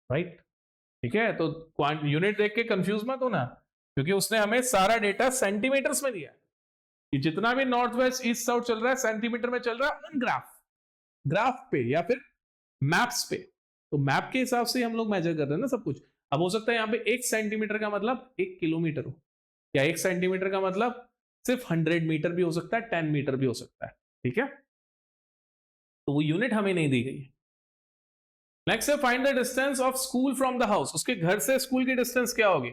राइट। ठीक है, तो यूनिट देख के कंफ्यूज मत होना, क्योंकि उसने हमें सारा डेटा सेंटीमीटर्स में दिया है कि जितना भी नॉर्थ वेस्ट ईस्ट साउथ चल रहा है सेंटीमीटर में चल रहा है ऑन ग्राफ पे या फिर मैप्स पे। तो मैप के हिसाब से हम लोग मेजर कर रहे हैं ना सब कुछ। अब हो सकता है यहाँ पे 1 सेंटीमीटर का मतलब 1 किलोमीटर हो, या 1 सेंटीमीटर का मतलब सिर्फ 100 मीटर भी हो सकता है, 10 मीटर भी हो सकता है, ठीक है। तो वो यूनिट हमें नहीं दी गई है। नेक्स्ट है find the distance of school from the house. उसके घर से स्कूल की डिस्टेंस क्या होगी,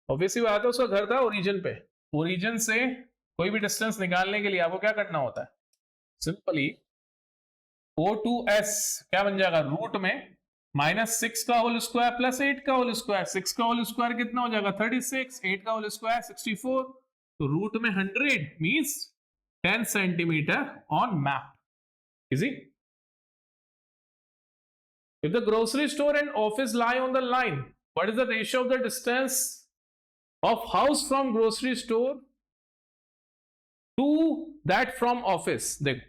ऑब्वियसली बात है उसका घर था ओरिजिन पे, ओरिजिन से कोई भी डिस्टेंस निकालने के लिए आपको क्या करना होता है, सिंपली O2S क्या बन जाएगा, रूट में -6 का होल स्क्वायर प्लस 8 का होल स्क्वायर। 6 का होल स्क्वायर कितना हो जाएगा 36, 8 का होल स्क्वायर 64, तो रूट में 100 means 10 centimetre on map. Easy. If the grocery store and office lie on the line, what is the ratio of the distance of house from grocery store to that from office? देखो,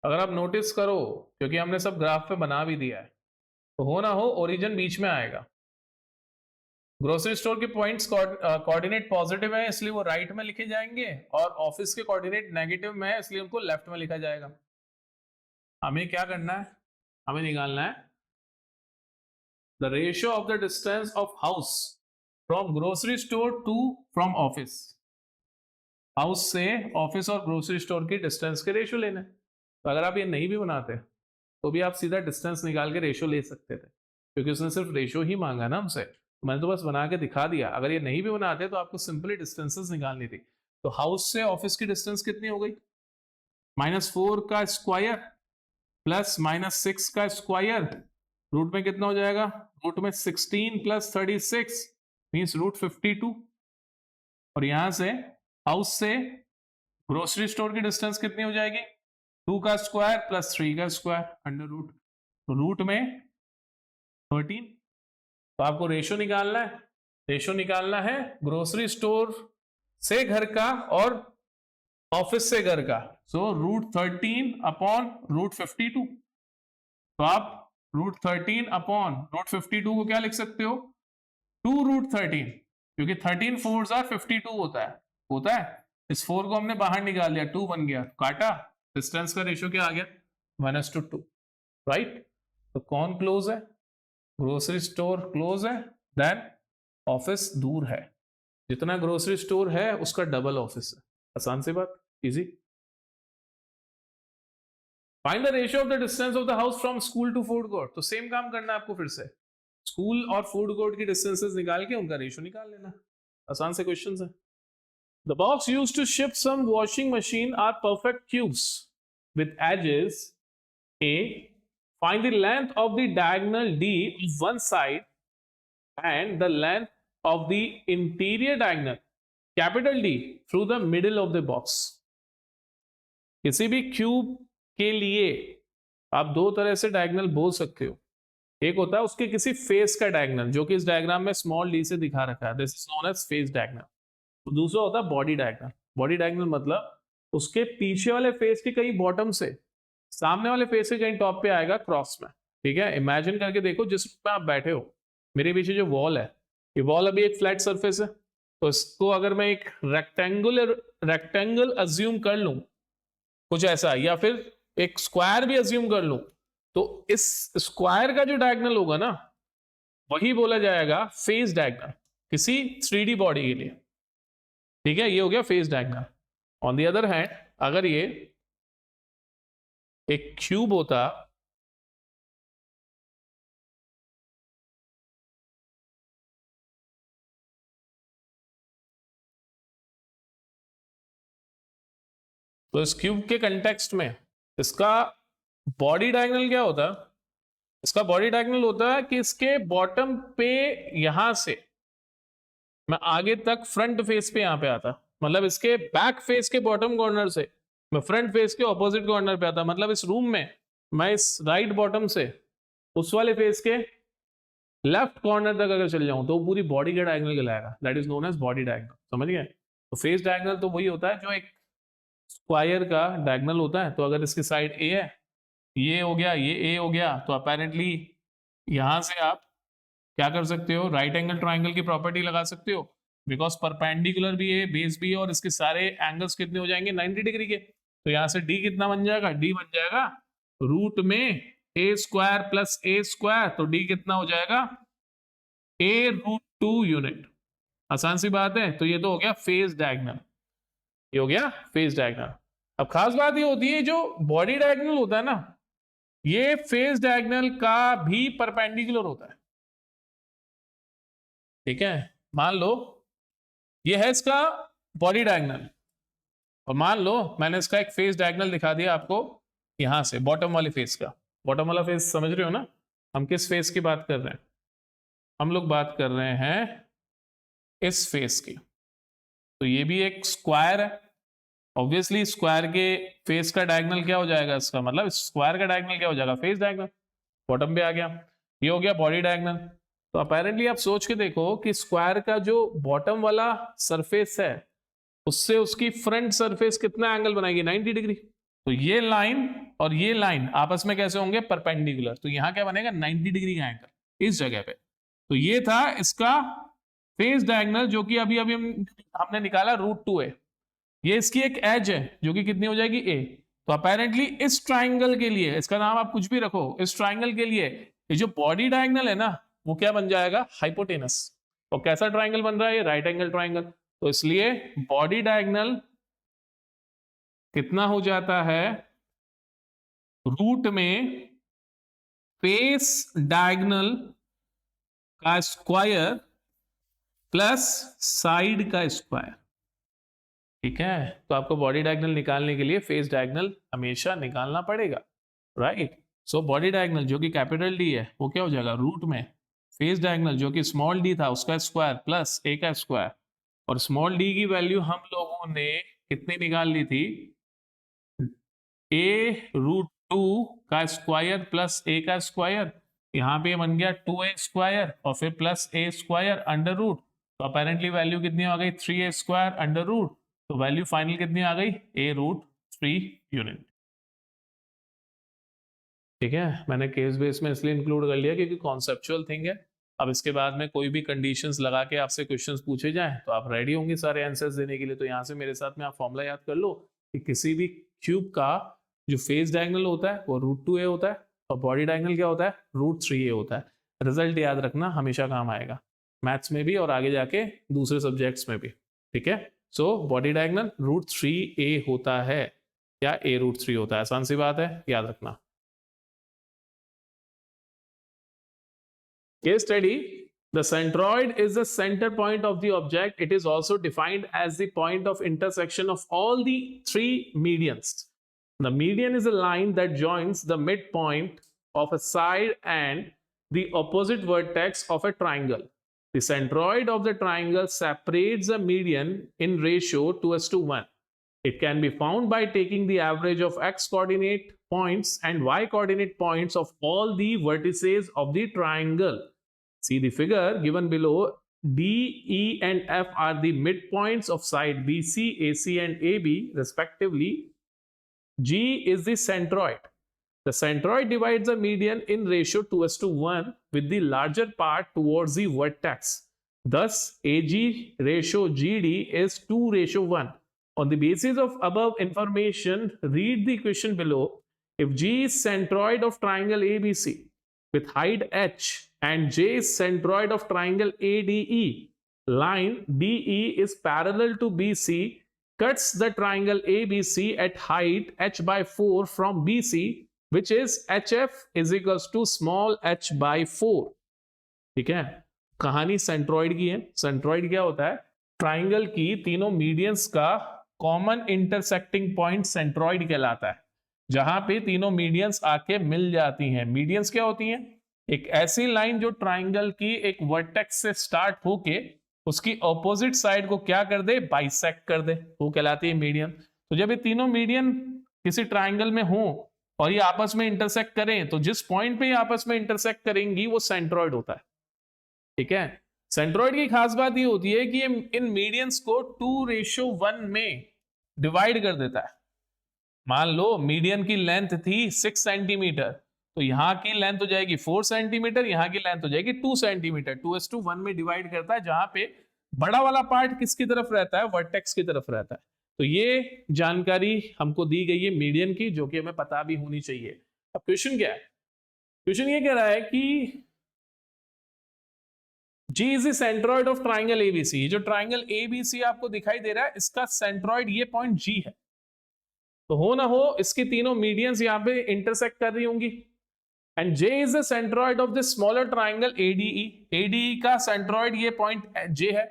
अगर आप नोटिस करो, क्योंकि हमने सब ग्राफ पे बना भी दिया है, तो हो ना हो ओरिजिन बीच में आएगा। ग्रोसरी स्टोर के पॉइंट्स कोऑर्डिनेट पॉजिटिव है इसलिए वो राइट में लिखे जाएंगे, और ऑफिस के कोऑर्डिनेट नेगेटिव में है इसलिए उनको लेफ्ट में लिखा जाएगा। हमें क्या करना है, हमें निकालना है the ratio of the distance of house from grocery store to from office। House से ऑफिस और ग्रोसरी स्टोर की डिस्टेंस के रेशियो लेना है। तो अगर आप ये नहीं भी बनाते तो भी आप सीधा डिस्टेंस निकाल के रेशियो ले सकते थे, क्योंकि उसने सिर्फ रेशियो ही मांगा ना हमसे, तो मैंने तो बस बना के दिखा दिया। अगर ये नहीं भी बनाते तो आपको सिंपली डिस्टेंसेस निकालनी थी। तो हाउस से ऑफिस की डिस्टेंस कितनी हो गई, -4 का स्क्वायर प्लस -6 का स्क्वायर, रूट में कितना हो जाएगा, रूट में 16 + 36 मींस रूट 52। और यहां से हाउस से ग्रोसरी स्टोर की डिस्टेंस कितनी हो जाएगी, 2 का स्क्वायर प्लस 3 का स्क्वायर अंडर रूट, तो रूट में 13। तो आपको रेशियो निकालना है, रेशियो निकालना है ग्रोसरी स्टोर से घर का और ऑफिस से घर का। So root 13 upon root 52। तो आप रूट 13 अपॉन रूट 52 को क्या लिख सकते हो, 2 रूट 13, क्योंकि 13 4s are 52 होता है। इस 4 को हमने बाहर निकाल दिया, 2 बन गया, काटा, डिस्टेंस का रेशियो क्या आ गया 1:2, राइट। तो कौन क्लोज है, ग्रोसरी स्टोर क्लोज है, देन ऑफिस दूर है। जितना ग्रोसरी स्टोर है उसका डबल ऑफिस है। आसान सी बात, easy. Find the ratio of the distance of the house from school to food court. तो सेम काम करना है आपको फिर से, स्कूल और फूड कोर्ट की डिस्टेंसेस निकाल के उनका रेशियो निकाल लेना। आसान से क्वेश्चंस है। The box used to shift some washing machine are perfect cubes with edges A, find the length of the diagonal D of one side and the length of the interior diagonal capital D through the middle of the box. किसी भी क्यूब के लिए आप दो तरह से डायगोनल बोल सकते हो। एक होता है उसके किसी फेस का डायगोनल, जो कि इस डायग्राम में स्मॉल डी से दिखा रखा है, this is known as face diagonal. तो दूसरा होता है बॉडी डायगोनल। बॉडी डायगोनल मतलब उसके पीछे वाले फेस के कहीं बॉटम से सामने वाले फेस के कहीं टॉप पे आएगा क्रॉस में, ठीक है। इमेजिन करके देखो जिस पे आप बैठे हो, मेरे पीछे जो वॉल है, ये वॉल अभी एक फ्लैट सरफेस है, तो इसको अगर मैं एक रेक्टेंगल अज्यूम कर लूं कुछ ऐसा, या फिर एक स्क्वायर भी अज्यूम कर लूं, तो इस स्क्वायर का जो डायगोनल होगा ना वही बोला जाएगा फेस डायगोनल किसी 3D बॉडी के लिए, ठीक है। ये हो गया face diagonal. On the other hand अगर ये एक क्यूब होता तो इस क्यूब के कंटेक्स्ट में इसका बॉडी डायगोनल क्या होता है? इसका बॉडी डायगोनल होता है कि इसके बॉटम पे यहां से मैं आगे तक फ्रंट फेस पे यहां पे आता, मतलब इसके बैक फेस के बॉटम कॉर्नर से मैं फ्रंट फेस के ऑपोजिट कॉर्नर पे आता, मतलब इस रूम में मैं इस राइट बॉटम से उस वाले फेस के लेफ्ट कॉर्नर तक अगर चल जाऊं तो पूरी बॉडी का डायगोनल कहलाएगा, that is known as body diagonal. समझ गए? तो फेस डायगोनल तो वही होता है जो एक स्क्वायर का डायगोनल होता है। तो अगर इसकी साइड ए है, ये हो गया, ये ए हो गया, तो अपेरेंटली यहां से आप क्या कर सकते हो, राइट एंगल ट्राइंगल की प्रॉपर्टी लगा सकते हो, बिकॉज परपेंडिकुलर भी है, बेस भी है, और इसके सारे एंगल्स कितने हो जाएंगे 90 डिग्री के। तो यहां से डी कितना बन जाएगा, डी बन जाएगा रूट में ए स्क्वायर प्लस ए स्क्वायर, तो डी कितना हो जाएगा ए रूट 2 यूनिट। आसान सी बात है। तो ये तो हो गया फेस डायगोनल, ये हो गया फेस डायगोनल। अब खास बात ये होती है जो बॉडी डायगोनल होता है ना, ये फेस डायगोनल का भी परपेंडिकुलर होता है। ठीक है, मान लो ये है इसका बॉडी डायगोनल, और मान लो मैंने इसका एक फेस डायगोनल दिखा दिया आपको यहां से, बॉटम वाले फेस का। बॉटम वाला फेस समझ रहे हो ना, हम किस फेस की बात कर रहे हैं? हम लोग बात कर रहे हैं इस फेस की। तो ये भी एक स्क्वायर है, ऑब्वियसली स्क्वायर के फेस का डायगोनल क्या हो जाएगा, इसका मतलब स्क्वायर का डायगोनल क्या हो जाएगा, फेस डायगोनल। बॉटम पे आ गया, ये हो गया बॉडी डायगोनल। तो अपेरेंटली आप सोच के देखो कि स्क्वायर का जो बॉटम वाला सरफेस है उससे उसकी फ्रंट सरफेस कितना एंगल बनाएगी, 90 डिग्री। तो ये लाइन और ये लाइन आपस में कैसे होंगे, परपेंडिकुलर। तो यहां क्या बनेगा, 90 डिग्री का एंगल इस जगह पे। तो ये था इसका फेस डायगोनल, जो कि अभी अभी हमने निकाला √2 है। ये इसकी एक एज है जो कि कितनी हो जाएगी, ए। तो अपेरेंटली इस ट्राइंगल के लिए, इसका नाम आप कुछ भी रखो, इस ट्राइंगल के लिए ये जो बॉडी डायगोनल है ना वो क्या बन जाएगा, हाइपोटेनस। और कैसा ट्राइंगल बन रहा है, ये राइट एंगल ट्राइंगल। तो इसलिए बॉडी डायगोनल कितना हो जाता है, रूट में फेस डायगोनल का स्क्वायर प्लस साइड का स्क्वायर। ठीक है, तो आपको बॉडी डायगोनल निकालने के लिए फेस डायगोनल हमेशा निकालना पड़ेगा, राइट। सो बॉडी डायगोनल जो कि कैपिटल डी है वो क्या हो जाएगा, रूट में फेस डायगोनल जो कि स्मॉल डी था उसका स्क्वायर प्लस ए का स्क्वायर। और स्मॉल डी की वैल्यू हम लोगों ने कितनी निकाल ली थी, a√2 का स्क्वायर प्लस ए का स्क्वायर। यहां पे बन गया 2a स्क्वायर और फिर प्लस ए स्क्वायर अंडर रूट। तो अपेरेंटली वैल्यू कितनी आ गई, 3a स्क्वायर अंडर रूट। तो वैल्यू फाइनल कितनी आ गई, a√3 यूनिट। ठीक है, मैंने केस बेस में इसलिए इंक्लूड कर लिया क्योंकि कॉन्सेप्चुअल थिंग है। अब इसके बाद में कोई भी कंडीशंस लगा के आपसे क्वेश्चंस पूछे जाएं तो आप रेडी होंगे सारे आंसर्स देने के लिए। तो यहाँ से मेरे साथ में आप फॉर्मूला याद कर लो कि किसी भी क्यूब का जो फेस डायगोनल होता है वो √2a होता है और बॉडी डायगोनल क्या होता है, √3a होता है। रिजल्ट याद रखना, हमेशा काम आएगा मैथ्स में भी और आगे जाके दूसरे सब्जेक्ट्स में भी। ठीक है, सो बॉडी डायगोनल √3a होता है या a√3 होता है, आसान सी बात है, याद रखना। Case study: the centroid is the center point of the object. It is also defined as the point of intersection of all the three medians. The median is a line that joins the midpoint of a side and the opposite vertex of a triangle. The centroid of the triangle separates the median in ratio 2:1. It can be found by taking the average of x coordinate points and y coordinate points of all the vertices of the triangle. See the figure given below. D, E and F are the midpoints of side BC, AC and AB respectively. G is the centroid. The centroid divides the median in ratio 2:1 with the larger part towards the vertex. Thus, AG ratio GD is 2:1. On the basis of above information, read the equation below. If G is centroid of triangle ABC with height h and J is centroid of triangle ADE, line DE is parallel to BC, cuts the triangle ABC at height h/4 from BC, which is HF is equals to small h/4. ठीक है, कहानी सेंट्रॉइड की है। सेंट्रॉइड क्या होता है, ट्राइंगल की तीनों मीडियंस का कॉमन इंटरसेक्टिंग पॉइंट सेंट्रॉइड कहलाता है, जहां पे तीनों मीडियंस आके मिल जाती हैं। मीडियंस क्या होती हैं? एक ऐसी लाइन जो ट्राइंगल की एक वर्टेक्स से स्टार्ट होके उसकी ऑपोजिट साइड को क्या कर दे, बाइसेक्ट कर दे, वो कहलाती है मीडियन। तो जब ये तीनों मीडियन किसी ट्राइंगल में हो और ये आपस में इंटरसेक्ट करें, तो जिस पॉइंट पे ये आपस में इंटरसेक्ट करेंगी वो सेंट्रॉइड होता है। ठीक है, सेंट्रॉइड की खास बात ये होती है कि इन मीडियंस को 2:1 में डिवाइड कर देता है। मान लो मीडियन की लेंथ थी 6 सेंटीमीटर, तो यहां की लेंथ हो जाएगी 4 सेंटीमीटर, यहां की लेंथ हो जाएगी 2 सेंटीमीटर। 2:1 में डिवाइड करता है, जहां पे बड़ा वाला पार्ट किसकी तरफ रहता है, वर्टेक्स की तरफ रहता है। तो ये जानकारी हमको दी गई है मीडियन की, जो कि हमें पता भी होनी चाहिए। अब क्वेश्चन क्या है? क्वेश्चन ये कह रहा है कि G is the centroid of triangle ABC. जो ट्राइंगल एबीसी आपको दिखाई दे रहा है, इसका सेंट्रॉइड ये पॉइंट G है। तो हो ना हो इसकी तीनों मीडियंस यहां पे इंटरसेक्ट कर रही होंगी। And J is the centroid of the smaller triangle ADE। ADE का सेंट्रॉइड ये पॉइंट J है।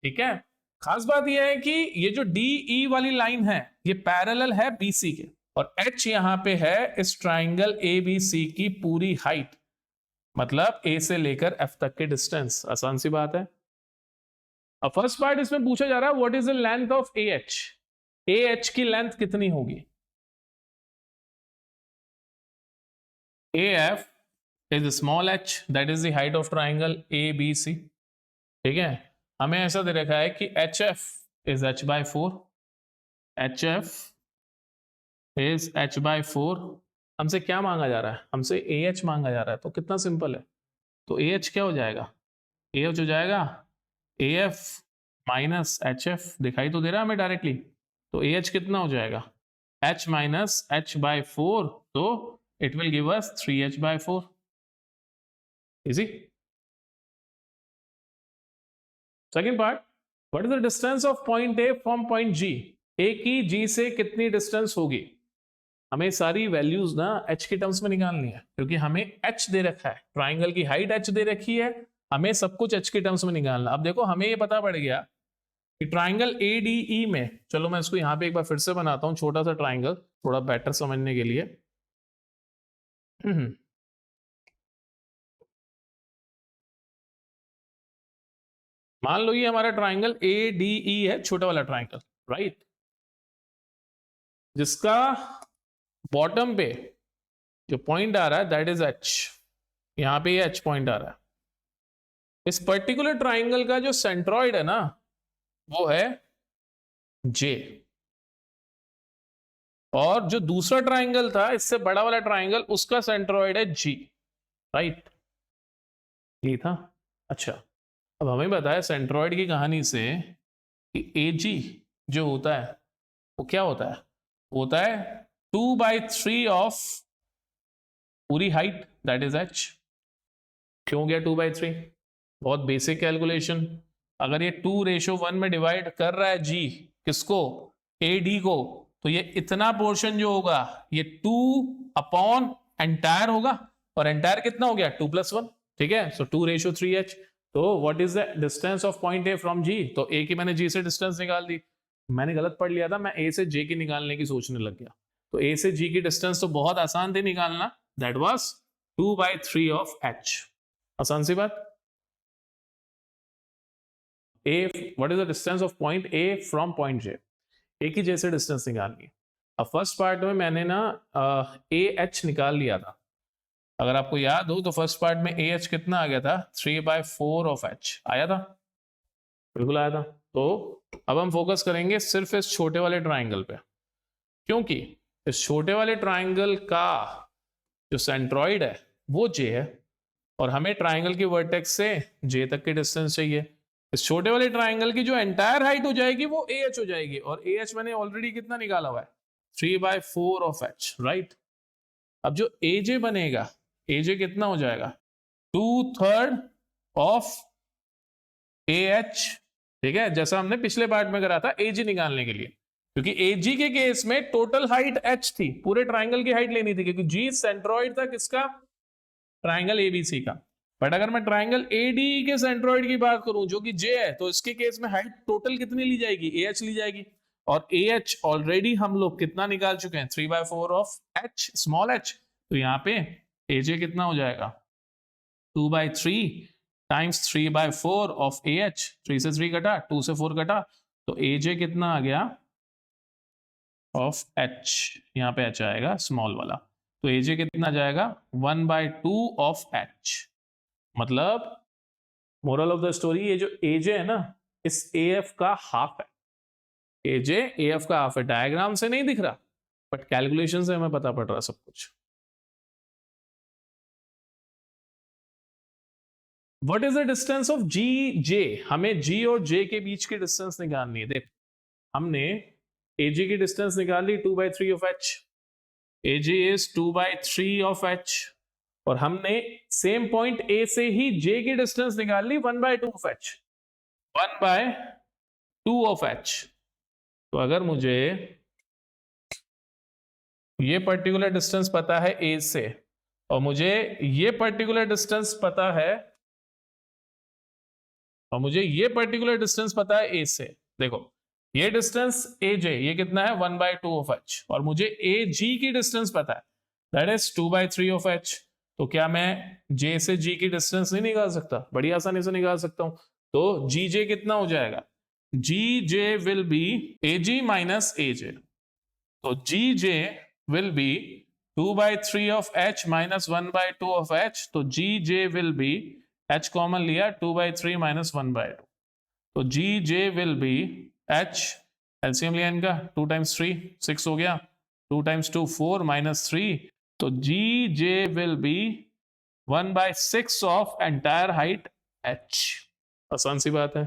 ठीक है, खास बात यह है कि ये जो DE वाली लाइन है ये पैरेलल है BC के, और H यहां पे है इस ट्राइंगल ABC की पूरी हाइट, मतलब A से लेकर F तक के डिस्टेंस। आसान सी बात है। अब फर्स्ट पार्ट इसमें पूछा जा रहा है what is the length of AH। AH की लेंथ कितनी होगी? AF is small h, that is the height of triangle ABC। ठीक है, हमें ऐसा दे रखा है कि HF is h/4, HF is h/4। हमसे क्या मांगा जा रहा है? हमसे AH मांगा जा रहा है। तो कितना सिंपल है, तो AH क्या हो जाएगा? AH हो जाएगा AF माइनस HF। दिखाई तो दे रहा है हमें डायरेक्टली। तो AH कितना हो जाएगा? H माइनस h/4, तो it will give us 3h/4। Easy. Second part, what is the distance of point A from point G? A की G से कितनी डिस्टेंस होगी? हमें सारी वैल्यूज ना H के टर्म्स में निकालनी है, क्योंकि हमें H दे रखा है, ट्राइंगल की हाइट H दे रखी है, हमें सब कुछ H के टर्म्स में निकालना। अब देखो हमें ये पता पड़ गया कि ट्राइंगल ADE में, चलो मैं इसको यहां पे एक बार फिर से बनाता हूं, छोटा सा ट्राइंगल, थोड़ा बेटर समझने के लिए। मान लो ये हमारा ट्राइंगल ADE है, छोटा वाला ट्राइंगल, राइट, जिसका बॉटम पे जो पॉइंट आ रहा है दैट इज H। यहां पे ये H पॉइंट आ रहा है। इस पर्टिकुलर ट्राइंगल का जो सेंट्रॉइड है ना वो है J, और जो दूसरा ट्राइंगल था इससे बड़ा वाला ट्राइंगल, उसका सेंट्रॉइड है G, राइट, ये था। अच्छा, अब हमें बताया सेंट्रॉइड की कहानी से कि AG जो होता है वो क्या होता है? होता है 2/3 ऑफ पूरी हाइट, दैट इज H। क्यों हो गया 2/3? बहुत बेसिक कैलकुलेशन। अगर ये 2:1 में डिवाइड कर रहा है G किसको? AD को, तो ये इतना पोर्शन जो होगा ये 2 अपॉन एंटायर होगा, और एंटायर कितना हो गया? 2+1। ठीक है, सो 2:3H। तो what is the distance of point A from G? तो A की मैंने G से डिस्टेंस निकाल दी। मैंने गलत पढ़ लिया था, मैं A से J की निकालने की सोचने लग गया। तो A से G की डिस्टेंस तो बहुत आसान थी निकालना, दैट वाज 2/3 ऑफ H। आसान सी बात। A, what is the distance of point A from point J? A की J से डिस्टेंस निकालनी है। अब फर्स्ट पार्ट में मैंने ना AH निकाल लिया था। अगर आपको याद हो तो फर्स्ट पार्ट में AH कितना आ गया था? 3/4 ऑफ H आया था, बिल्कुल आया था। तो अब हम फोकस करेंगे सिर्फ इस छोटे वाले ट्राइंगल पे, क्योंकि इस छोटे वाले ट्राइंगल का जो सेंट्रॉइड है वो J है, और हमें ट्राइंगल की वर्टेक्स से J तक की डिस्टेंस चाहिए। इस छोटे वाले ट्राइंगल की जो एंटायर हाइट हो जाएगी वो AH हो जाएगी, और AH मैंने ऑलरेडी कितना निकाला हुआ है? 3/4 ऑफ H, राइट। अब जो AJ बनेगा, AJ कितना हो जाएगा? 2/3 ऑफ AH। ठीक है, जैसा हमने पिछले पार्ट में करा था AG निकालने के लिए, क्योंकि AG के केस में टोटल हाइट H थी, पूरे ट्राइंगल की हाइट लेनी थी, क्योंकि G सेंट्रॉइड था किसका? ट्राइंगल ABC का। बट अगर मैं ट्राइंगल ADE के सेंट्रॉइड की बात करूं जो कि J है, तो इसके केस में हाइट टोटल कितनी ली जाएगी? AH ली जाएगी। और ए एच ऑलरेडी हम लोग कितना निकाल चुके हैं, 3/4 ऑफ एच स्मॉल एच, तो यहाँ पे एजे कितना हो जाएगा 2/3 टाइम्स 3/4 ऑफ ए एच, 3 से 3 कटा, 2 से 4 कटा, तो एजे कितना आ गया ऑफ एच, यहाँ पे एच आएगा स्मॉल वाला, तो एजे कितना जाएगा 1/2 ऑफ एच। मतलब मोरल ऑफ द स्टोरी, ये जो एजे है ना इस एफ का हाफ है, एजे एफ का हाफ है, डायग्राम से नहीं दिख रहा बट कैलकुलेशन से हमें पता पड़ रहा सब कुछ। What is the distance of G J, हमें जी और जे के बीच की डिस्टेंस निकालनी है। देख हमने एजे की डिस्टेंस निकाली 2/3 of H, AJ is 2/3 of H, और हमने सेम पॉइंट ए से ही जे की डिस्टेंस निकाल ली 1/2 ऑफ एच, 1/2 ऑफ एच। तो अगर मुझे ये पर्टिकुलर डिस्टेंस पता है ए से और मुझे ये पर्टिकुलर डिस्टेंस पता है, और मुझे ये पर्टिकुलर डिस्टेंस पता है ए से, देखो ये डिस्टेंस ए जे ये कितना है 1/2 ऑफ एच, और मुझे ए जी की डिस्टेंस पता है दैट इज 2/3 ऑफ एच, तो क्या मैं जे से जी की डिस्टेंस नहीं निकाल सकता? बड़ी आसानी से निकाल सकता हूं। तो जी जे कितना हो जाएगा, G J will be A G minus A J, तो G J will be 2/3 of H minus 1/2 of H, तो G J will be, H common लिया 2/3 माइनस 1/2, तो G J will be H, LCM लिया इनका 2 टाइम्स 3 6 हो गया, 2 टाइम्स 2 4 माइनस 3, तो G J will be 1/6 of entire height H. आसान सी बात है।